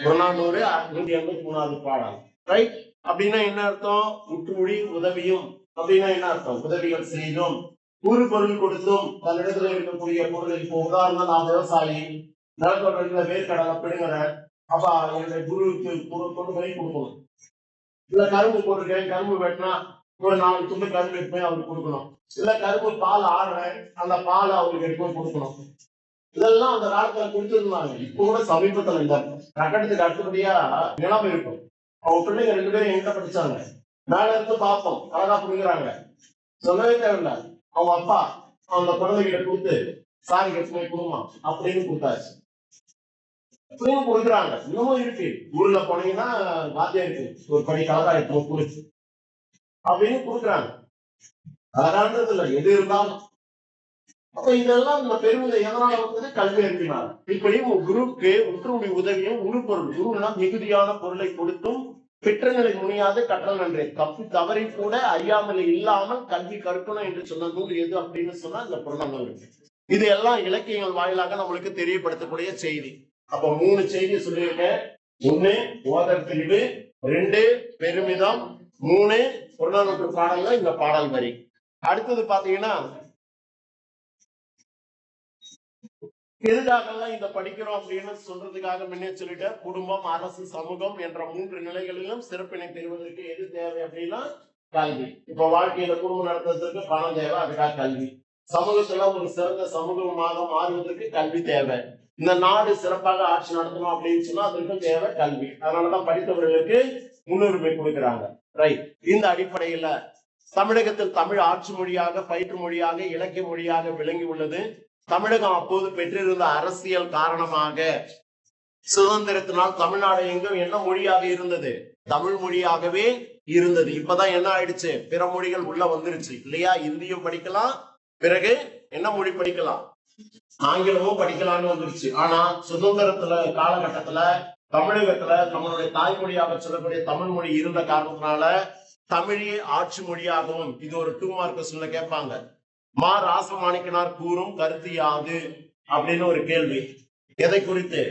புறநானூறு 183வது பாடல். ரைட்? அப்படின்னா என்ன அர்த்தம்? உற்றுழி உதவியும் அப்படின்னா என்ன அர்த்தம்? உதவிகள் செய்தும் ஒரு பொருள் கொடுத்தும் தன்னிடத்துல இருக்கக்கூடிய பொருள். இப்போ உதாரணம், நான் விவசாயி, நிலத்தோட்டத்துல வேர்க்கடலை பிடுங்குறேன். அப்ப என்னுடைய குருவுக்கு கொண்டு போய் கொடுக்கணும். இல்ல கரும்பு போட்டிருக்கேன், கரும்பு வெட்டினா ஒரு 4 துண்டு கரும்பு எடுத்து அவருக்கு கொடுக்கணும். இல்ல கரும்பு பால் ஆடுறேன், அந்த பால் அவருக்கு எடுத்து கொடுக்கணும். இதெல்லாம் அந்த காலத்துல கொடுத்துருந்தாங்க. இப்போ கூட சமீபத்துல இந்த கட்டடத்துக்கு அடுத்தபடியா நிலம் இருக்கும். அவங்க பிள்ளைங்க 2 பேரும் எங்கிட்ட படிச்சாங்க. மேல இருந்து பார்ப்போம், அழகா புரியுறாங்க. சொல்லவே தேவையில்லை. அவங்க அப்பா அந்த குழந்தைகிட்ட கொடுத்து சாரி கட்டு போய் கொடுமா அப்படின்னு கொடுத்தாச்சு. இப்படியும் கொடுக்குறாங்க. இன்னமும் இருக்கு. ஊர்ல போனீங்கன்னா வாத்தியா இருக்கு, ஒரு படி கலரா இருக்கும் குடிச்சு அப்படின்னு கொடுக்குறாங்க. அழகானது இல்லை எது இருந்தாலும். அப்ப இதெல்லாம் இந்த பெருமிதம் எதனால வந்து கல்வி அறிவினார். இப்படி குருவுக்கு உற்றுடைய உதவியும் உருப்பொருள், குருன்னா மிகுதியான பொருளை கொடுத்தும் பிற்றநிலை முனியாது கற்றல் நன்றே. தப்பு தவறி கூட அறியாமல் இல்லாமல் கல்வி கற்கணும் என்று சொன்ன நூல் எது அப்படின்னு சொன்னா இந்த புறநானூறு. இது எல்லாம் இலக்கியங்கள் வாயிலாக நம்மளுக்கு தெரியப்படுத்தக்கூடிய செய்தி. அப்ப 3 செய்தி சொல்லியிருக்கேன். 1 ஓதர் பிரிவு, 2 பெருமிதம், 3 புறநானூற்று பாடல்ல இந்த பாடல் வரி. அடுத்தது பாத்தீங்கன்னா எதுக்காகலாம் இதை படிக்கிறோம் அப்படின்னு சொல்றதுக்காக முன்னே சொல்லிட்டேன். குடும்பம், அரசு, சமூகம் என்ற 3 நிலைகளிலும் சிறப்பினை பெறுவதற்கு எது தேவை அப்படின்னா கல்வி. இப்ப வாழ்க்கையில குடும்பம் நடத்துறதுக்கு பணம் தேவை, அதுக்காக கல்வி. சமூகத்துல ஒரு சிறந்த சமூகமாக மாறுவதற்கு கல்வி தேவை. இந்த நாடு சிறப்பாக ஆட்சி நடத்தணும் அப்படின்னு சொன்னா அதற்கும் தேவை கல்வி. அதனாலதான் படித்தவர்களுக்கு முன்னுரிமை கொடுக்கிறாங்க. ரைட்? இந்த அடிப்படையில தமிழகத்தில் தமிழ் ஆட்சி மொழியாக, பயிற்று மொழியாக, இலக்கிய மொழியாக விளங்கி உள்ளது. தமிழகம் அப்போது பெற்றிருந்த அரசியல் காரணமாக சுதந்திரத்தினால் தமிழ்நாடு எங்கும் என்ன மொழியாக இருந்தது? தமிழ் மொழியாகவே இருந்தது. இப்பதான் என்ன ஆயிடுச்சு? பிற மொழிகள் உள்ள வந்துருச்சு இல்லையா? இந்தியும் படிக்கலாம், பிறகு என்ன மொழி படிக்கலாம்? ஆங்கிலமும் படிக்கலாம்னு வந்துருச்சு. ஆனா சுதந்திரத்துல காலகட்டத்துல தமிழகத்துல நம்மளுடைய தாய்மொழியாக சொல்லக்கூடிய தமிழ் மொழி இருந்த காரணத்தினால தமிழே ஆட்சி மொழியாகவும். இது ஒரு 2 மார்க் கொஸ்டின்ல கேட்பாங்க. மா ராசமாணிக்கனார் கூறும் கருத்து யாது அப்படின்னு ஒரு கேள்வி. எதை குறித்து?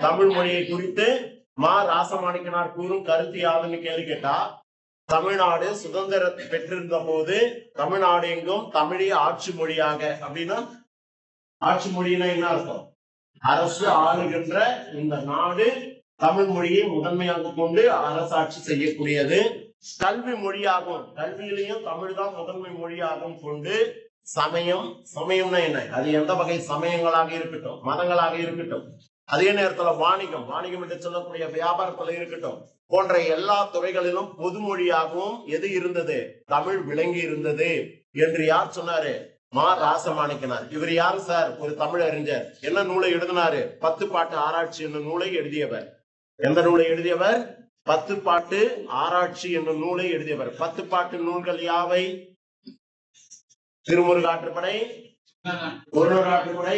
தமிழ் மொழியை குறித்து மா ராசமாணிக்கனார் கூறும் கருத்து யாதுன்னு கேள்வி கேட்டா, தமிழ்நாடு சுதந்திரத்தை பெற்றிருந்த போது தமிழ்நாடு எங்கும் தமிழே ஆட்சி மொழியாக. அப்படின்னா ஆட்சி மொழினா என்ன அர்த்தம்? அரசு ஆளுகின்ற இந்த நாடு தமிழ் மொழியை முதன்மையாக கொண்டு அரசாட்சி செய்யக்கூடியது. கல்வி மொழியாகும், கல்வியிலையும் தமிழ் தான் முதன்மை மொழியாகவும் கொண்டு சமயம்னா என்ன? அது எந்த வகை சமயங்களாக இருக்கட்டும், மதங்களாக இருக்கட்டும். அதே நேரத்துல வாணிகம் என்று சொல்லக்கூடிய வியாபாரத்துல இருக்கட்டும், போன்ற எல்லா துறைகளிலும் பொது மொழியாகவும் எது இருந்தது? தமிழ் விளங்கி இருந்தது என்று யார் சொன்னாரு? மா ராசமாணிக்கனார். இவர் யாரு சார்? ஒரு தமிழ் அறிஞர். என்ன நூலை எழுதினாரு? 10 பாட்டு ஆராய்ச்சி என்ற நூலை எழுதியவர். எந்த நூலை எழுதியவர்? 10 பாட்டு ஆராய்ச்சி என்ற நூலை எழுதியவர். 10 பாட்டு நூல்கள் யாவை? திருமுருகாற்றுப்படை, குறுநூறாற்றுப்படை,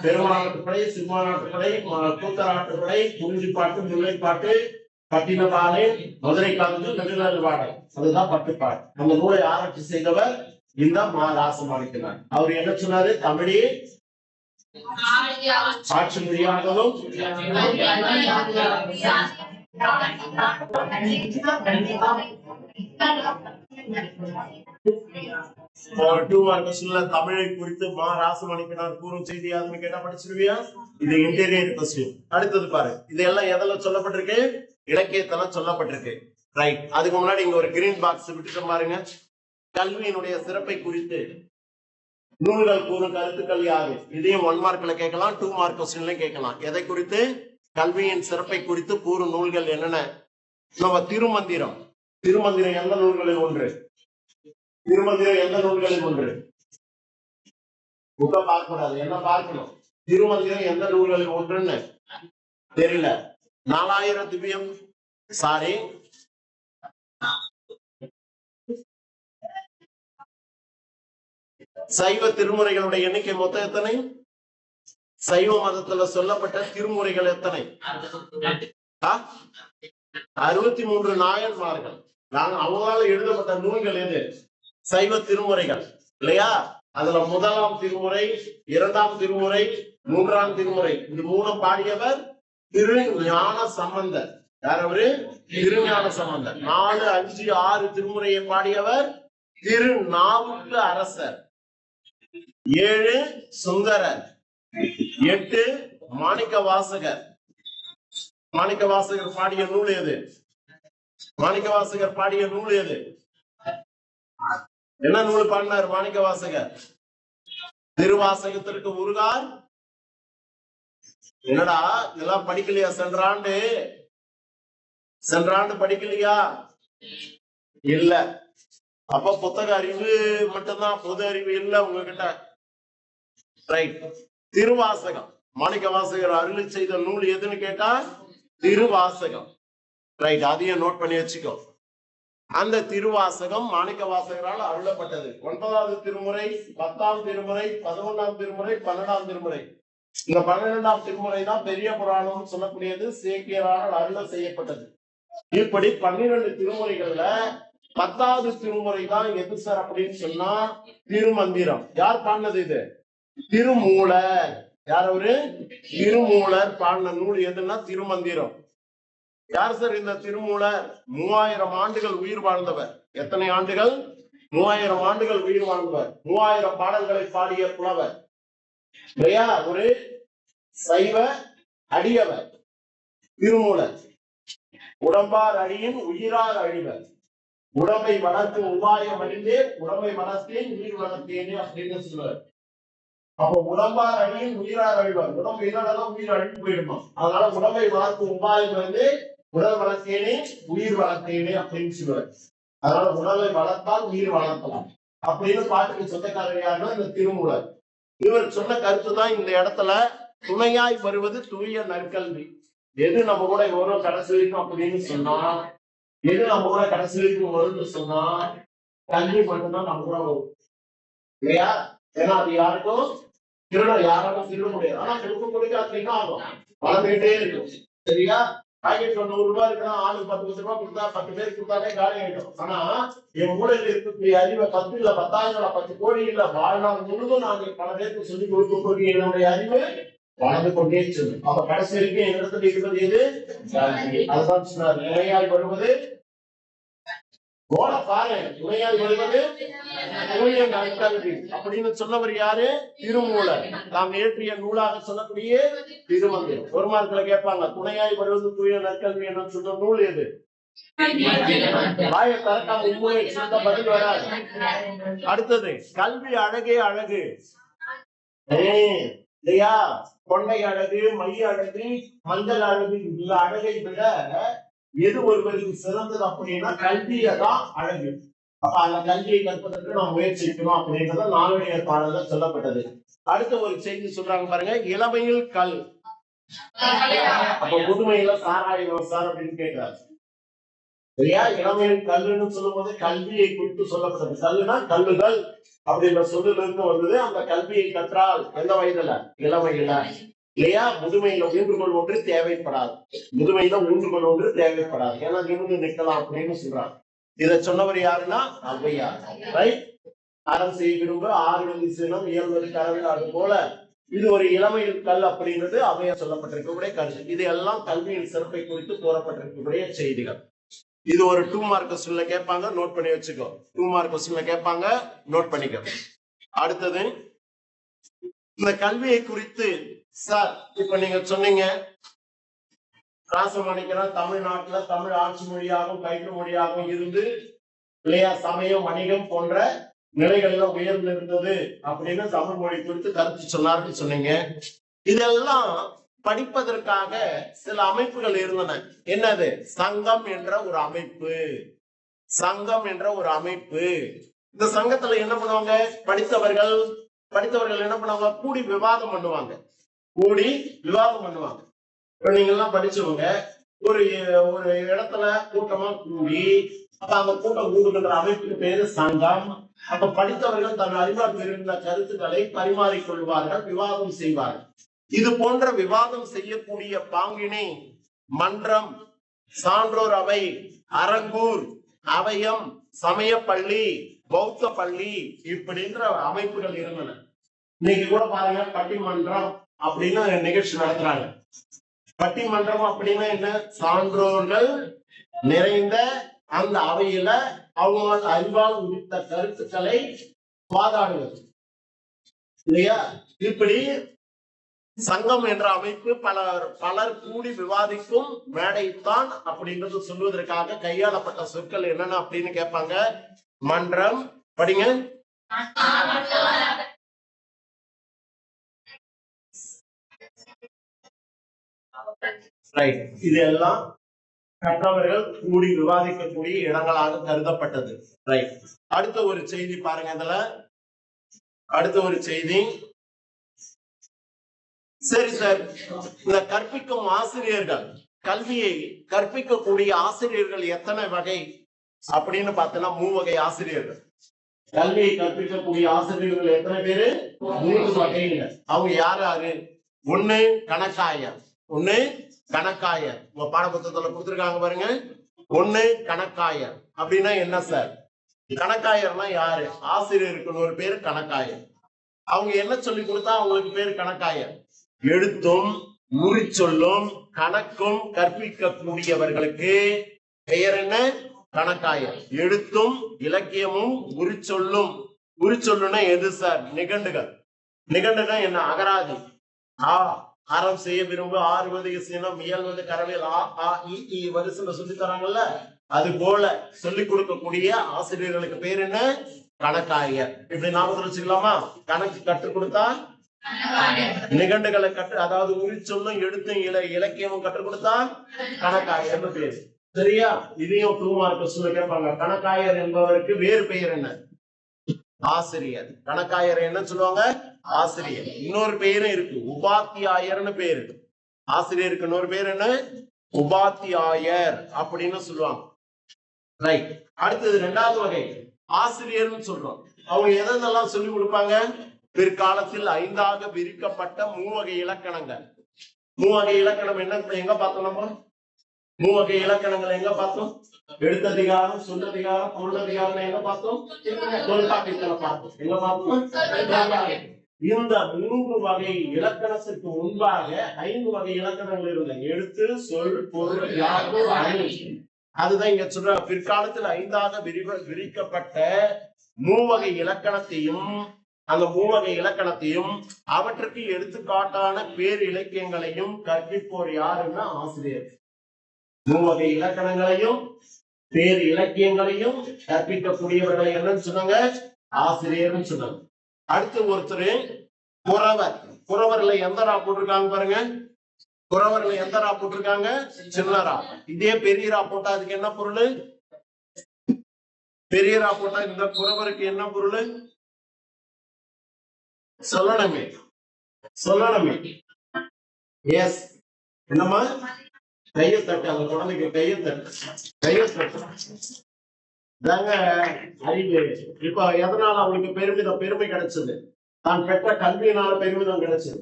பெருமானாற்றுப்படை, சிம்மானாற்றுப்படை, கூத்தராற்றுப்படை, குறிஞ்சிப்பாட்டு, முல்லைப்பாட்டு, பட்டினப்பாலை, மதுரை காந்து, நெடுநல்வாடல். அதுதான் 10 பாட்டு. அந்த நூலை ஆராய்ச்சி செய்தவர் இந்த மா ராசமாணிக்கனார். அவர் என்ன சொன்னாரு? தமிழே ஆட்சி மொழியாகவும் தமிழை குறித்து மா ராசமாணிக்கனார் கூறும் செய்தி யாருன்னு கேட்டா படிச்சிருவியா? இது இன்டீரியர் கொஸ்டின். அடுத்தது பாரு, இதெல்லாம் எதெல்லாம் சொல்லப்பட்டிருக்கு? இலக்கியத்துல சொல்லப்பட்டிருக்கு. ரைட்? அதுக்கு முன்னாடி இங்க ஒரு கிரீன் பாக்ஸ் விட்டுட்டு பாருங்க. கல்வியினுடைய சிறப்பை குறித்து நூல்கள் கூறும் கருத்துக்கள் யாரு? இதையும் 1 மார்க்ல கேட்கலாம், 2 மார்க் கொஸ்டின்ல கேட்கலாம். எதை குறித்து? கல்வியின் சிறப்பை குறித்து கூறும் நூல்கள் என்னென்ன? நம்ம திருமந்திரம் எந்த நூல்களில் ஒன்று? புக்க பார்க்க கூடாது, என்ன பார்க்கணும்? திருமந்திரம் எந்த நூல்களில் ஒன்றுன்னு தெரியல. 4000 திவ்யம் சாரி சைவ திருமுறைகளுடைய எண்ணிக்கை மொத்தம் எத்தனை? சைவ மதத்துல சொல்லப்பட்ட திருமுறைகள் எத்தனை? 63 நாயன்மார்கள். அவங்களால எழுதப்பட்ட நூல்கள் எது? சைவ திருமுறைகள் இல்லையா? அதுல முதலாம் திருமுறை, இரண்டாம் திருமுறை, மூன்றாம் திருமுறை, இது மூணு பாடியவர் திரு ஞான சம்பந்தர். யார் அவரு? திருஞான சம்பந்தர். 4, 5, 6 திருமுறையை பாடியவர் திரு நாவுக்கு அரசர். 7 சுந்தரர். 8 மாணிக்க வாசகர். மாணிக்க வாசகர் பாடிய நூல் எது? மாணிக்க வாசகர் பாடிய நூல் எது? என்ன நூல் பாடினார் மாணிக்க வாசகர்? திருவாசகத்திற்கு உருகார். என்னடா இதெல்லாம் படிக்கலையா? சென்றாண்டு படிக்கலையா? இல்ல. அப்ப புத்தக அறிவு மட்டும்தான், பொது அறிவு இல்ல உங்ககிட்ட. ரைட். திருவாசகம் மாணிக்க வாசகர் அருளி செய்த நூல் எதுன்னு கேட்டா திருவாசகம். ரைட், அதையும் நோட் பண்ணி வச்சுக்கோ. அந்த திருவாசகம் மாணிக்க வாசகரால் அருளப்பட்டது. 9வது திருமுறை, 10ஆம் திருமுறை, 11ஆம் திருமுறை, 12ஆம் திருமுறை. இந்த 12ஆம் திருமுறை தான் பெரிய புராணம் சொல்லக்கூடியது, சேக்கியரால் அருள செய்யப்பட்டது. இப்படி 12 திருமுறைகள்ல 10வது திருமுறை தான் எது சார் அப்படின்னு சொன்னா திருமந்திரம். யார் பாடினது இது? திருமூலர். யார் அவரு? திருமூலர் பாடின நூல் எதுன்னா திருமந்திரம். யார் சார் இந்த திருமூலர்? 3000 ஆண்டுகள் உயிர் வாழ்ந்தவர். எத்தனை ஆண்டுகள்? 3000 ஆண்டுகள் உயிர் வாழ்ந்தவர். 3000 பாடல்களை பாடிய புலவர் இல்லையா? ஒரு சைவ அடியவர் திருமூலர். உடம்பார் அடியின் உயிரார் அழிவர், உடம்பை வளர்க்கும் உபாயம் அறிந்தே உடம்பை வளர்த்தேன் உயிர் வளர்த்தேனே அப்படின்னு சொல்லுவார். அப்போ உடம்பார் அழியின் உயிரார் அழிவர், உடம்பு இல்லைன்னா உயிர் அழிந்து போயிடுமா. அதனால உடம்பை வளர்க்கும் உபாயம் வந்து உடல் வளர்த்தேனே உயிர் வளர்த்தேனே அப்படின்னு சொல்லுவார். அதனால உடலை வளர்த்தால் உயிர் வளர்த்தலாம் அப்படின்னு பாட்டுக்கு சொந்தக்காரர் யாருன்னா இந்த திருமூலர். இவர் சொன்ன கருத்து தான் இந்த இடத்துல துணையாய் வருவது தூய நற்கல்வி. எது நம்ம கூட வரும் கடைசி வரைக்கும் அப்படின்னு சொன்னா, எது நம்ம கூட கடைசி வரைக்கும் வரும்னு சொன்னா கல்வி மட்டும்தான் நம்ம கூட வரும் இல்லையா? ஏன்னா அது யாருக்கும் யாராலும் திருட முடியாது. ஆனா கொடுக்க கொடுக்க அப்படின்னா ஆகும், வளர்ந்துகிட்டே இருக்கும். சரியா? பாக்கெட் 100 ரூபாய் இருக்குன்னா ஆளுக்கு 10 ரூபாய் கொடுத்தா 10 பேருக்கு கொடுத்தாலே காலி ஆயிடும். ஆனா என் மூலையில் இருக்கக்கூடிய அறிவை 10 இல்ல 10,000 இல்ல 10 கோடி இல்ல வாழ்நாள் முழுதும் நாங்கள் பல பேருக்கு சொல்லிக் கொடுக்கக்கூடிய என்னுடைய அறிவு வளர்ந்து கொண்டே செல்லும். அப்ப கடைசி வரைக்கும் என்னிடத்துல இருப்பது எது? அதுதான் சொன்னார், நிலையாய் வருவது துணையாய் வருவது தூய நற்கல்வி அப்படின்னு சொன்னவர் யாரு? திருமூலர். நாம் இயற்றிய நூலாக சொல்லக்கூடிய திருமந்திரம். ஒரு மார்க்ல கேட்பாங்க, துணையாய் வருவது தூய நற்கல்வி என்ன சொன்ன நூல் எது? வாயை திறக்காம உண்மையை சொன்ன பதில் வராது. அடுத்தது கல்வி அழகே அழகு இல்லையா? கொண்டை அழகு, மை அழகு, மஞ்சள் அழகு, இந்த அழகை விட எது ஒருவருக்கு சிறந்தது அப்படின்னா கல்வியதான் அழகு. அப்ப அந்த கல்வியை கற்பதற்கு நாம் முயற்சிக்கணும் அப்படின்றத நாளுடைய பாடல சொல்லப்பட்டது. அடுத்த ஒரு செய்தி சொல்றாங்க பாருங்க, இளமையில் கல். அப்ப முதுமையில சாராயம் சார் அப்படின்னு கேட்கிறாரு சரியா? இளமையில் கல்லுன்னு சொல்லும் போது கல்வியை குறித்து சொல்லப்பட்டது. கல்லுனா கல்லுகள் அப்படின்ற சொல்லுல இருந்து வந்தது. அந்த கல்வியை கற்றால் எந்த வயதுல? இளமையில இல்லையா? முதுமையில ஊன்றுகொள் ஒன்று தேவைப்படாது. முதுமையில ஊன்றுகொள் ஒன்று தேவைப்படாது. ஏன்னா நிமிர்ந்து நிற்கலாம் அப்படின்னு சொல்றாங்க. இதை சொன்னவர் யாருன்னா ஔவையார். ரைட்? அறம் செய் விரும்ப ஆறுவதி சினம் இயல்வது கரவில். அது போல இது ஒரு இளமையில் கல் அப்படின்றது ஔவையார் சொல்லப்பட்டிருக்கக்கூடிய கருத்து. இது எல்லாம் கல்வியின் சிறப்பை குறித்து கூறப்பட்டிருக்கக்கூடிய செய்திகள். இது ஒரு 2 மார்க் கொஸ்டின்ல கேட்பாங்க, நோட் பண்ணி வச்சுக்கோ. 2 மார்க் கொஸ்டின்ல கேட்பாங்க, நோட் பண்ணிக்கோ. அடுத்தது இந்த கல்வியை குறித்து சார் இப்ப நீங்க சொன்னீங்க ராசமணிக்கெல்லாம் தமிழ்நாட்டுல தமிழ் ஆட்சி மொழியாகவும் பயிற்று மொழியாகவும் இருந்து இல்லையா சமயம் வணிகம் போன்ற நிலைகள்ல உயர்ந்திருந்தது அப்படின்னு தமிழ் மொழி குறித்து கருத்து சொன்னார்னு சொன்னீங்க. இதெல்லாம் படிப்பதற்காக சில அமைப்புகள் இருந்தன. என்னது? சங்கம் என்ற ஒரு அமைப்பு. சங்கம் என்ற ஒரு அமைப்பு. இந்த சங்கத்துல என்ன பண்ணுவாங்க? படித்தவர்கள் படித்தவர்கள் என்ன பண்ணுவாங்க, கூடி விவாதம் பண்ணுவாங்க. கூடி விவாதம் பண்ணுவாங்க. இப்ப நீங்க எல்லாம் படிச்சவங்க ஒரு ஒரு இடத்துல கூட்டமா கூடி, அப்ப அந்த கூட்டம் கூடுகின்ற அமைப்புக்கு பேரு சங்கம். அப்ப படித்தவர்கள் தன் அறிவால் இருந்த கருத்துக்களை பரிமாறிக்கொள்வார்கள், விவாதம் செய்வார்கள். இது போன்ற விவாதம் செய்யக்கூடிய பாங்கினை மன்றம், சான்றோர் அவை, அரங்கூர், அவையம், சமய பள்ளி, பௌத்த பள்ளி இப்படின்ற அமைப்புகள் இருந்தன. இன்னைக்கு கூட பாருங்க, பட்டிமன்றம் அப்படின்னு நிகழ்ச்சி நடத்துறாங்க. பட்டிமன்றம் அப்படின்னா என்ன, சான்றோர்கள் நிறைந்த அந்த அவையில அவங்க அறிவால் உதித்த கருத்துக்களை வாதாடுவது இல்லையா. இப்படி சங்கம் என்ற அமைப்பு பலர் கூடி விவாதிக்கும் மேடைத்தான் அப்படின்றது சொல்வதற்காக கையாளப்பட்ட சொற்கள் என்னென்ன அப்படின்னு கேட்பாங்க. மன்றம் படிங்க, இது எல்லாம் கற்றவர்கள் கூடி விவாதிக்கக்கூடிய இடங்களாக கருதப்பட்டது. ரைட். அடுத்த ஒரு செய்தி பாருங்க. இதுல அடுத்த ஒரு செய்தி, சரி சார், இந்த கற்பிக்கும் ஆசிரியர்கள், கல்வியை கற்பிக்கக்கூடிய ஆசிரியர்கள் எத்தனை வகை அப்படின்னு பார்த்தோம்னா 3 வகை ஆசிரியர்கள். கல்வியை கற்பிக்கக்கூடிய ஆசிரியர்கள் எத்தனை பேரு? 3 வகையில. அவங்க யாரு? ஒண்ணு கணக்காயர். ஒண்ணு கணக்காயர். உங்க பாடப்புத்தகத்துல கொடுத்திருக்காங்க பாருங்க. ஒண்ணு கணக்காயர் அப்படின்னா என்ன சார்? கணக்காயர்னா யாரு? ஆசிரியருக்கு ஒரு பேரு கணக்காயர். அவங்க என்ன சொல்லி கொடுத்தா அவங்களுக்கு பேரு கணக்காயர்? எழுத்தும் உரிச்சொல்லும் கணக்கும் கற்பிக்கக்கூடியவர்களுக்கு பெயர் என்ன? கணக்காயர். எழுத்தும் இலக்கியமும் உரிச்சொல்லும். உரிச்சொல்லுன்னா எது சார்? நிகண்டுகள். நிகண்டுனா என்ன? அகராதி. அறம் செய்ய விரும்பு, ஆறுவது சினம், இயல்வது கரவேல், வரிசையில சொல்லி தராங்கல்ல, அது போல சொல்லிக் கொடுக்கக்கூடிய ஆசிரியர்களுக்கு பேர் என்ன? கணக்காயர். இப்படி நாம வச்சுக்கலாமா? கணக்கு கற்றுக் கொடுத்தா நிகண்டுகளை அதாவது உரிச்சொல்லும் எழுத்தும் இலக்கியமும் கற்றுக் கொடுத்தா கணக்காயர் பேரு. சரியா? இதையும் 2 மார்க் சொல்ல கேட்பாங்க. கணக்காயர் என்பவருக்கு வேறு பெயர் என்ன? ஆசிரியர். கணக்காயர் என்ன சொல்லுவாங்க? ஆசிரியர். இன்னொரு பெயரும் இருக்கு, உபாத்தியாயர்னு பேரு. ஆசிரியருக்கு இன்னொரு பேர் என்ன? உபாத்தியாயர் அப்படின்னு சொல்லுவாங்க. ரைட். அடுத்தது 2வது வகை ஆசிரியர்னு சொல்றோம். அவங்க எதெல்லாம் சொல்லி கொடுப்பாங்க? பிற்காலத்தில் 5ஆக விரிக்கப்பட்ட 3 வகை இலக்கணங்கள். 3 வகை இலக்கணம் என்ன? எங்க பார்த்தோம் நம்ம? 3 வகை இலக்கணங்கள் எங்க பார்த்தோம்? எழுத்ததிகாரம், சொல்லதிகாரம், பொருளதிகாரம் எங்க பார்த்தோம்? தொல்காப்பியத்துல பார்த்தோம். எங்க பார்த்தோம்? இந்த 3 வகை இலக்கணத்திற்கு முன்பாக 5 வகை இலக்கணங்கள் இருந்தது. எழுத்து, சொல், பொருள், யாப்பு, அணி. அதுதான் இங்க சொல்ற. பிற்காலத்தில் 5ஆக விரிக்கப்பட்ட 3 வகை இலக்கணத்தையும், அந்த 3 வகை இலக்கணத்தையும் அவற்றுக்கு எடுத்துக்காட்டான பேர் இலக்கியங்களையும் கற்பிப்போர் யாருன்னா ஆசிரியர். 3 வகை இலக்கணங்களையும் பேர் இலக்கியங்களையும் கற்பிக்கக்கூடியவர்களை என்னன்னு சொன்னாங்க? ஆசிரியர்னு சொன்னாங்க. அடுத்து ஒருத்தர் குறவர். குறவர்ல எந்த ரா போட்டிருக்காங்க பாருங்க. குறவர்ல எந்த ரா போட்டிருக்காங்க? சின்னரா. இதே பெரிய ரா போட்டா அதுக்கு என்ன பொருள்? பெரிய ரா போட்டா இந்த குறவருக்கு என்ன பொருள்? சொல்லணுமே, சொல்லணுமே. எஸ். என்னமா? கையத்தட்டு. அந்த குழந்தைக்கு கையத்தட்டு, கையத்தட்டு தாங்க அறிவு. இப்ப எதனால அவங்களுக்கு பெருமை கிடைச்சது? தான் பெற்ற கல்வியினால பெருமிதம் கிடைச்சது.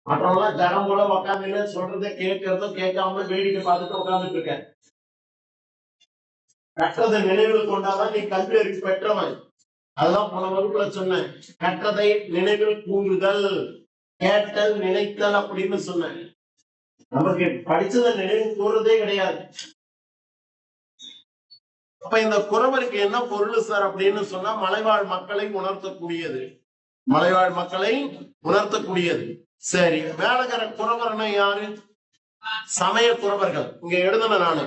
மற்றவங்களாம் ஜனம் போல உட்காந்து சொல்றதை கேட்கறதும் கேட்காம வேடிக்கை பார்த்துட்டு உட்காந்துட்டு இருக்க. கற்றதை நினைவில் கொண்டாதான் நீ கல்வி அறிவு பெற்றவன். அதெல்லாம் போன வகுப்புல சொன்னேன். கற்றதை நினைவில் கூறுதல், கேட்டல், நினைத்தல் அப்படின்னு சொன்னேன். நமக்கு படிச்சதை நினைவு கூறுறதே கிடையாது. அப்ப இந்த குறவருக்கு என்ன பொருள் சார் அப்படின்னு சொன்னா, மலைவாழ் மக்களை உணர்த்தக்கூடியது. மலைவாழ் மக்களை உணர்த்தக்கூடியது. சரி, மேலகர குறவர்னா யாரு? சமய குறவர்கள். இங்க எழுதுன நானு.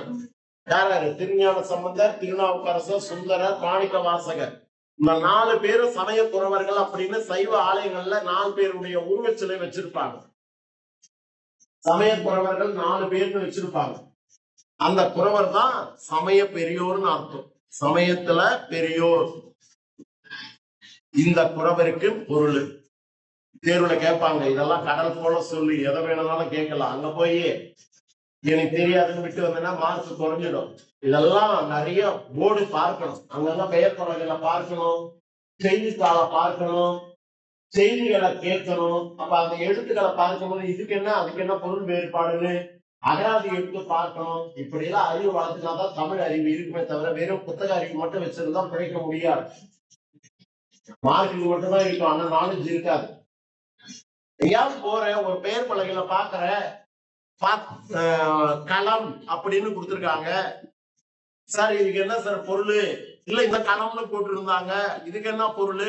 யாரு? திருஞான சம்பந்தர், திருநாவுக்கரசர், சுந்தரர், மாணிக்க வாசகர். இந்த 4 பேரும் சமய குறவர்கள் அப்படின்னு சைவ ஆலயங்கள்ல 4 பேருடைய உருவச்சிலை வச்சிருப்பாங்க. சமய குறவர்கள் 4 பேர்னு வச்சிருப்பாங்க. அந்த குறவர் தான் சமய பெரியோர்னு அர்த்தம். சமயத்துல பெரியோர். இந்த குறவருக்கு பொருள். தேர்வுல கேட்பாங்க. இதெல்லாம் கடல் போல சொல்லி எதை வேணும்னாலும் கேட்கலாம். அங்க போய் எனக்கு தெரியாதுன்னு விட்டு வந்தேன்னா மார்க் குறைஞ்சிடும். இதெல்லாம் நிறைய போர்டு பார்க்கணும், அங்கங்க பெயர் பலகைகளை பார்க்கணும், செய்தித்தாளை பார்க்கணும், செய்திகளை கேட்கணும். அப்ப அந்த எழுத்துக்களை பார்க்கும்போது இதுக்கு என்ன அதுக்கு என்ன பொருள் வேறுபாடுன்னு அகராதி எடுத்து பார்க்கணும். இப்படி எல்லாம் அறிவு வளர்த்துனாதான் தமிழ் அறிவு இருக்குமே தவிர வெறும் புத்தக அறிவு மட்டும் வச்சிருந்தா பிழைக்க முடியாது. மார்க்கு மட்டும்தான் இருக்கும், ஆனா நாலேஜ் இருக்காது. எங்கேயாவது போற ஒரு பெயர் பலகையில பாக்குற களம் அப்படின்னு கொடுத்திருக்காங்க. சார் இதுக்கு என்ன சார் பொருள்? இல்ல இந்த களம்னு போட்டு இருந்தாங்க, இதுக்கு என்ன பொருள்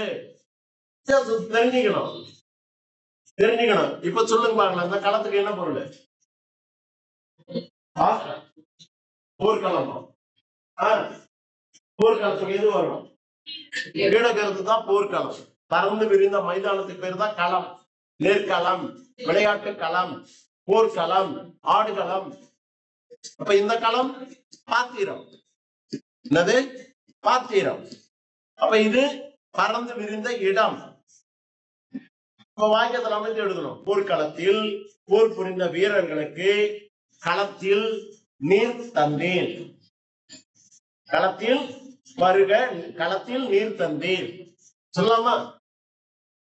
தெரிஞ்சுக்கணும். இப்ப சொல்லுங்க பாருங்களேன், இந்த களத்துக்கு என்ன பொருள்? போர்க்களம். போர்க்களத்துக்கு எது வரும்? கருத்து தான் போர்க்களம். பறந்து விரிந்த மைதானத்துக்கு பேர் தான் களம். நேர்களம், விளையாட்டு களம், போர்க்களம், ஆடுகளம். அப்ப இந்த களம் பாத்திரம். என்னது? பாத்திரம். அப்ப இது பறந்து விரிந்த இடம். வாக்கியத்தில் அமைத்து எழுதணும். போர்க்களத்தில் போர் புரிந்த வீரர்களுக்கு களத்தில் நீர் தந்தேன். களத்தில் வருக, களத்தில் நீர் தந்தேன் சொல்லலாமா?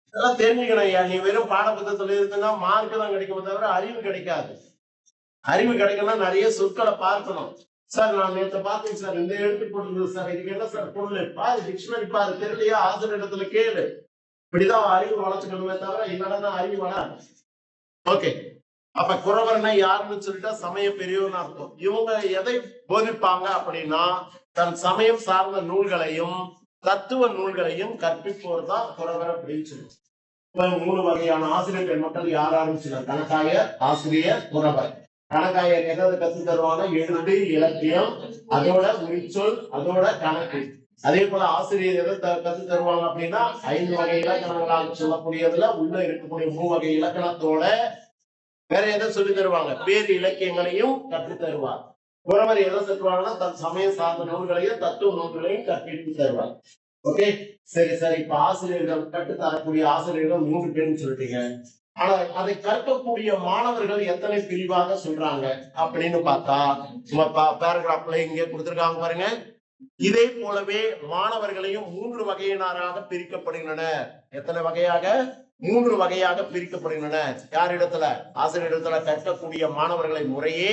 இதெல்லாம் தெரிஞ்சுக்கணும் ஐயா. நீ வெறும் பாடப்புத்தகத்துல இருக்குன்னா மார்க் தான் கிடைக்கும் தவிர அறிவு கிடைக்காது. அறிவு கிடைக்கணும்னா நிறைய சொற்களை பார்க்கணும். சார் நான் நேற்று பார்த்தேன் சார், இந்த எழுத்து போட்டுருந்தது சார், இதுக்கு என்ன சார் பொருள் பாரு, டிக்ஷனரி பாரு, தெரியலையா ஆசிரியர் இடத்துல கேளு. இப்படிதான் அறிவு வளர்த்துக்கணுமே தவிர இல்லைன்னா அறிவு வளராது. ஓகே, அப்ப குறவர்னா யாருன்னு சொல்லிட்டா சமய பெரியவர்னு அர்த்தம். இவங்க எதை போதிப்பாங்க அப்படின்னா தன் சமயம் சார்ந்த நூல்களையும் தத்துவ நூல்களையும் கற்பிப்போர் தான் குறவர் அப்படின்னு சொல்லுவோம். இப்ப 3 வகையான ஆசிரியர்கள் மக்கள் யாராரும் சிலர் கணக்காயர், ஆசிரியர், குறவர். கணக்காயர் எதாவது கத்து தருவாங்க? எழுத்து, இலக்கியம், அதோட உரிச்சொல், அதோட கணக்கு. அதே போல ஆசிரியர் எதை கத்து தருவாங்க அப்படின்னா 5 வகை இலக்கணங்களால் சொல்லக்கூடியதுல உள்ள இருக்கக்கூடிய 3 வகை இலக்கணத்தோட வேற எதை சொல்லி தருவாங்க? பேர் இலக்கியங்களையும் கற்று தருவார். குறவர் எதை தருவாங்கன்னா தன் சமயம் சார்ந்த நூல்களையும் தத்துவ நூல்களையும் கற்பித்து தருவார். ஓகே, சரி சரி. இப்ப ஆசிரியர்கள் கற்று தரக்கூடிய ஆசிரியர்கள் 3 பேர்னு சொல்லிட்டீங்க. ஆனா அதை கற்கக்கூடிய மாணவர்கள் எத்தனை பிரிவாக சொல்றாங்க அப்படின்னு பார்த்தா பேராகிராஃப்ல இங்கே கொடுத்திருக்காங்க பாருங்க. இதே போலவே மாணவர்களையும் 3 வகையினராக பிரிக்கப்படுகின்றனர். எத்தனை வகையாக? 3 வகையாக பிரிக்கப்படுகின்றன. யாரிடத்துல? ஆசிரியரிடத்துல கற்கக்கூடிய மாணவர்களை முறையே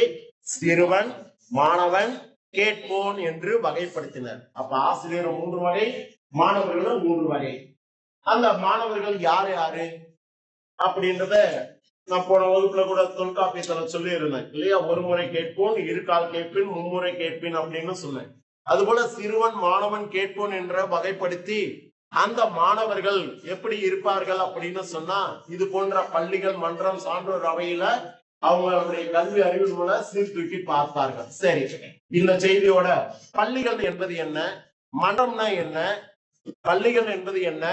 சிறுவன், மாணவன், கேட்போன் என்று வகைப்படுத்தினர். அப்ப ஆசிரியர் 3 வகை, மாணவர்களும் 3 வகை. அந்த மாணவர்கள் யாரு யாரு அப்படின்றத நான் போன வகுப்புல கூட தொல்காப்பியத்துல சொல்லி இருந்தேன் இல்லையா? ஒரு முறை கேட்போன், இருகால் கேட்பின், மும்முறை கேட்பின் அப்படின்னு சொன்னேன். அதுபோல சிறுவன், மாணவன், கேட்போன் என்ற வகைப்படுத்தி அந்த மாணவர்கள் எப்படி இருப்பார்கள் அப்படின்னு சொன்னா இது போன்ற பள்ளிகள், மன்றம், சான்றோர் அவையில அவங்களுடைய கல்வி அறிவு மூல சீர்தூக்கி பார்ப்பார்கள். சரி, இந்த செய்தியோட பள்ளிகள் என்பது என்ன, மன்றம்னா என்ன, பள்ளிகள் என்பது என்ன,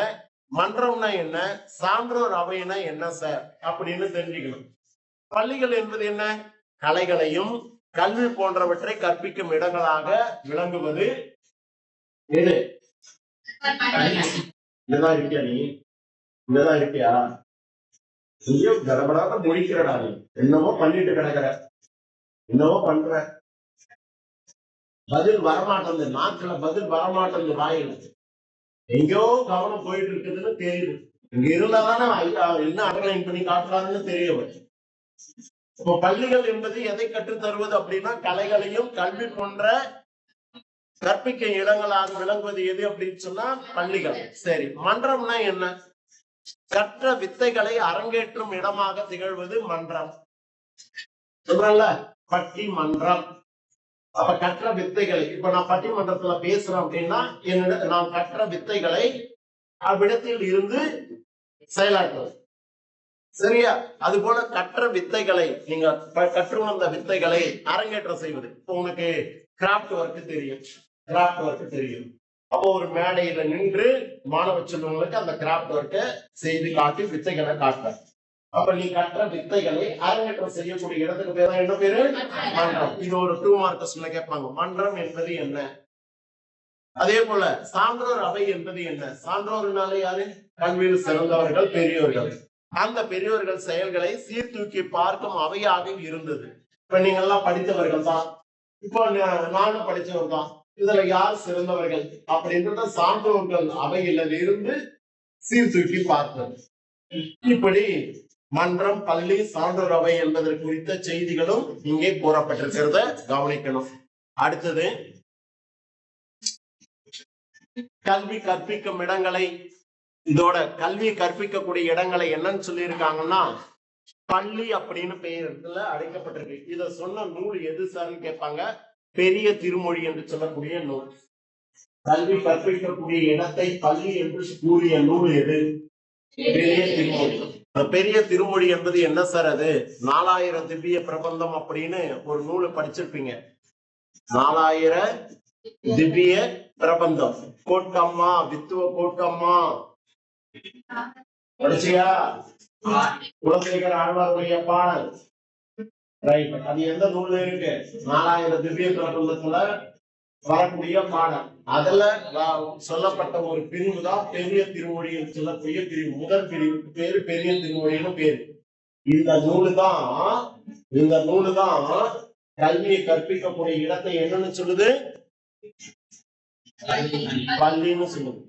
மன்றம்னா என்ன, சான்றோர் அவைனா என்ன சார் அப்படின்னு தெரிஞ்சுக்கணும். பள்ளிகள் என்பது என்ன? கலைகளையும் கல்வி போன்றவற்றை கற்பிக்கும் இடங்களாக விளங்குவது எது? இங்கதான் இருக்கியா? நீ இங்கதான் இருக்கியா? நீயோ கடபடாத முடிக்கிறடா. நீ என்னவோ பண்ணிட்டு கிடக்குற, என்னவோ பண்ற, பதில் வரமாட்டேங்குது. நாக்குல பதில் வரமாட்டேங்குது, வாயில எங்கேயோ கவனம் போயிட்டு இருக்குதுன்னு தெரியுது. இங்க இருந்தாதானே என்ன அண்டர்லைன் பண்ணி காட்டுறாருன்னு தெரியும். இப்போ பள்ளிகள் என்பது எதை கற்றுத் தருவது அப்படின்னா கலைகளையும் கல்வி போன்ற கற்பிக்க இடங்களாக விளங்குவது எது அப்படின்னு சொன்னா பள்ளிகள். சரி, மன்றம்னா என்ன? கற்ற வித்தைகளை அரங்கேற்றும் இடமாக திகழ்வது மன்றம். சொல்றல பட்டி மன்றம். அப்ப கற்ற வித்தைகளை, இப்ப நான் பட்டிமன்றத்துல பேசுறேன் அப்படின்னா என்னிட நான் கற்ற வித்தைகளை அவ்விடத்தில் இருந்து செயலாற்றுவது. சரியா? அது போல கற்ற வித்தைகளை, நீங்க கற்றுணர்ந்த வித்தைகளை அரங்கேற்றம் செய்வது. இப்போ உனக்கு கிராஃப்ட் ஒர்க் தெரியும், கிராஃப்ட் ஒர்க் தெரியும். அப்போ ஒரு மேடையில நின்று மாணவ செல்வங்களுக்கு அந்த கிராஃப்ட் ஒர்க்கை செய்து காட்டி வித்தைகளை காட்டுற. அப்ப நீ கற்ற வித்தைகளை அரங்கேற்றம் செய்யக்கூடிய இடத்துக்கு பேர் என்ன பேரு? மன்றம். இது ஒரு 2 மார்க்ஸ்ல கேட்பாங்க. மன்றம் என்பது என்ன? அதே போல சான்றோர் அவை என்பது என்ன? சான்றோர்னாலே யாரு? கல்வியில் சிறந்தவர்கள், பெரியவர்கள். அந்த பெரியோர்கள் செயல்களை சீர்தூக்கி பார்க்கும் அவையாக இருந்தது. இப்ப நீங்க எல்லாம் படித்தவர்கள் தான், இப்போ நானும் படித்தவர் தான். இதுல யார் சிறந்தவர்கள் அப்படின்றத சான்றோர்கள் அவையில இருந்து சீர்தூக்கி பார்த்தது. இப்படி மன்றம், பள்ளி, சான்றோர் அவை என்பது குறித்த செய்திகளும் இங்கே கூறப்பட்டிருக்கிறத கவனிக்கணும். அடுத்தது கல்வி கற்பிக்கும் இடங்களை, இதோட கல்வி கற்பிக்கக்கூடிய இடங்களை என்னன்னு சொல்லி இருக்காங்கன்னா பள்ளி அப்படின்னு பெயர்ல அழைக்கப்பட்டிருக்கு. இத சொன்ன நூல் எது சார்னு கேட்பாங்க. பெரிய திருமொழி என்று சொல்லக்கூடிய நூல். கல்வி கற்பிக்கக்கூடிய இடத்தை பள்ளி என்று கூறிய நூல் எது? பெரிய திருமொழி. பெரிய திருமொழி என்பது என்ன சார்? அது 4000 திவ்ய பிரபந்தம் அப்படின்னு ஒரு நூலை படிச்சிருப்பீங்க. 4000 திவ்ய பிரபந்தம். கோட்கம்மா, வித்துவ கோட்கம்மா படிச்சியா? குலசேகர ஆழ்வாருடைய பாடல். ரைட். அது எந்த நூல்ல இருக்கு? 4000 திவ்ய பிரபந்தத்துல வரக்கூடிய பாடல். அதுல சொல்லப்பட்ட ஒரு பிரிவு தான் பெரிய திருமொழி சொல்லக்கூடிய பிரிவு. முதல் பிரிவுக்கு பேரு பெரிய திருமொழின்னு பேரு. இந்த நூலு தான் கல்வியை கற்பிக்கக்கூடிய இடத்தை என்னன்னு சொல்லுது? பள்ளின்னு சொல்லுது.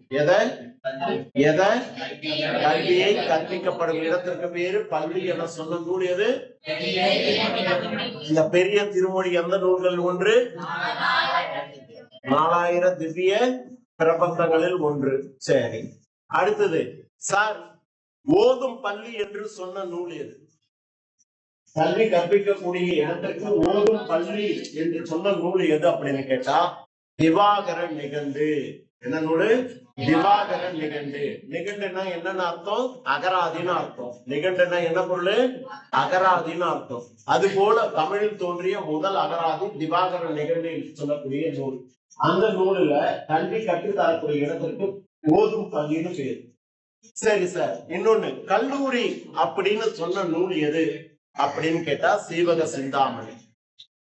எதை கல்வியை கற்பிக்கப்படும் இடத்திற்கு பேரு பள்ளி என சொன்ன நூல் எது? இந்த பெரிய திருமொழி எந்த நூல்கள் ஒன்று? 4000 திவ்ய பிரபந்தங்களில் ஒன்று. சரி, அடுத்தது சார், ஓதும் பள்ளி என்று சொன்ன நூல் எது? கல்வி கற்பிக்கக்கூடிய இடத்திற்கு ஓதும் பள்ளி என்று சொன்ன நூல் எது அப்படின்னு கேட்டா திவாகர நிகண்டு. என்ன நூலு? திவாகர நிகண்டு. நிகண்டுன்னா என்னன்னு அர்த்தம்? அகராதின்னு அர்த்தம். நிகண்டுன்னா என்ன பொருள்? அகராதின்னு அர்த்தம். அது போல தமிழில் தோன்றிய முதல் அகராதி திவாகர நிகண்டு சொல்லக்கூடிய நூல். அந்த நூலுல கல்வி கற்றுத்தரக்கூடிய இடத்திற்கு ஓதும் பள்ளின்னு பேரு. சரி சார், இன்னொன்னு கல்லூரி அப்படின்னு சொன்ன நூல் எது அப்படின்னு கேட்டா சீவக சிந்தாமணி.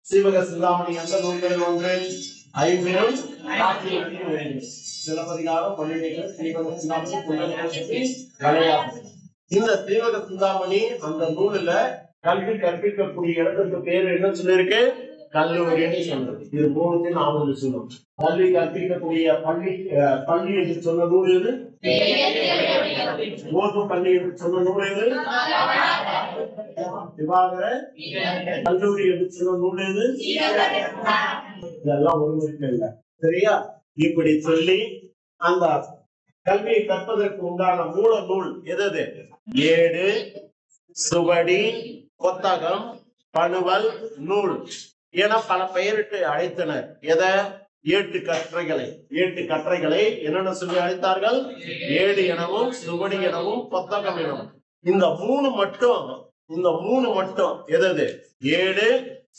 சீவக சிந்தாமணி எந்த நூல்கள் ஒன்று? ஐம்பெரும் சிலப்பதிகாரம், பொன்னியின் சீவக சிந்தாமணி, விளையாட்டு. இந்த சீவக சிந்தாமணி அந்த நூலுல கல்வி கற்பிக்கக்கூடிய இடத்துக்கு பேரு என்ன சொல்லிருக்கு? கல்லூரின்னு சொல்றது. இது மூணுத்தையும் நாம சொல்லணும். கல்வி கற்பிக்கக்கூடிய பள்ளி என்று சொன்ன நூல் எது? ஓதும் பள்ளி என்று சொன்ன நூல் எது? திவாகர. கல்லூரி என்று சொன்ன நூல் எது? இதெல்லாம் ஒருமுறை இல்லை. சரியா? இப்படி சொல்லி அந்த கல்வியை கற்பதற்கு உண்டான மூல நூல் எது? ஏடு, சுவடி, புத்தகம், பணுவல், நூல் என பல பெயரிட்டு அழைத்தனர். எதை? ஏட்டு கற்றைகளை என்னென்ன சொல்லி அழைத்தார்கள்? ஏடு எனவும், சுவடி எனவும், புத்தகம் எனவும். இந்த மூணு மட்டும் எது? ஏடு,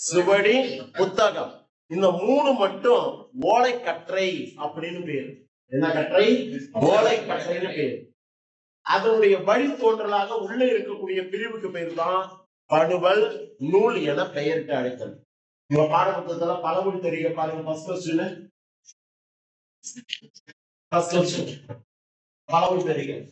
சுவடி, புத்தகம். இந்த மூணு மட்டும் ஓலை கற்றை அப்படின்னு பேரு. என்ன கற்றை? ஓலை கற்றைன்னு பேரு. அதனுடைய வழித்தோன்றலாக உள்ள இருக்கக்கூடிய பிரிவுக்கு பேர் தான் பணுவல், நூல் என பெயரிட்டு அழைத்தனர். உங்க பாடப்புத்தகத்துல பலமொழி தெரிய பாருங்க. பலமொழி தெரியும்.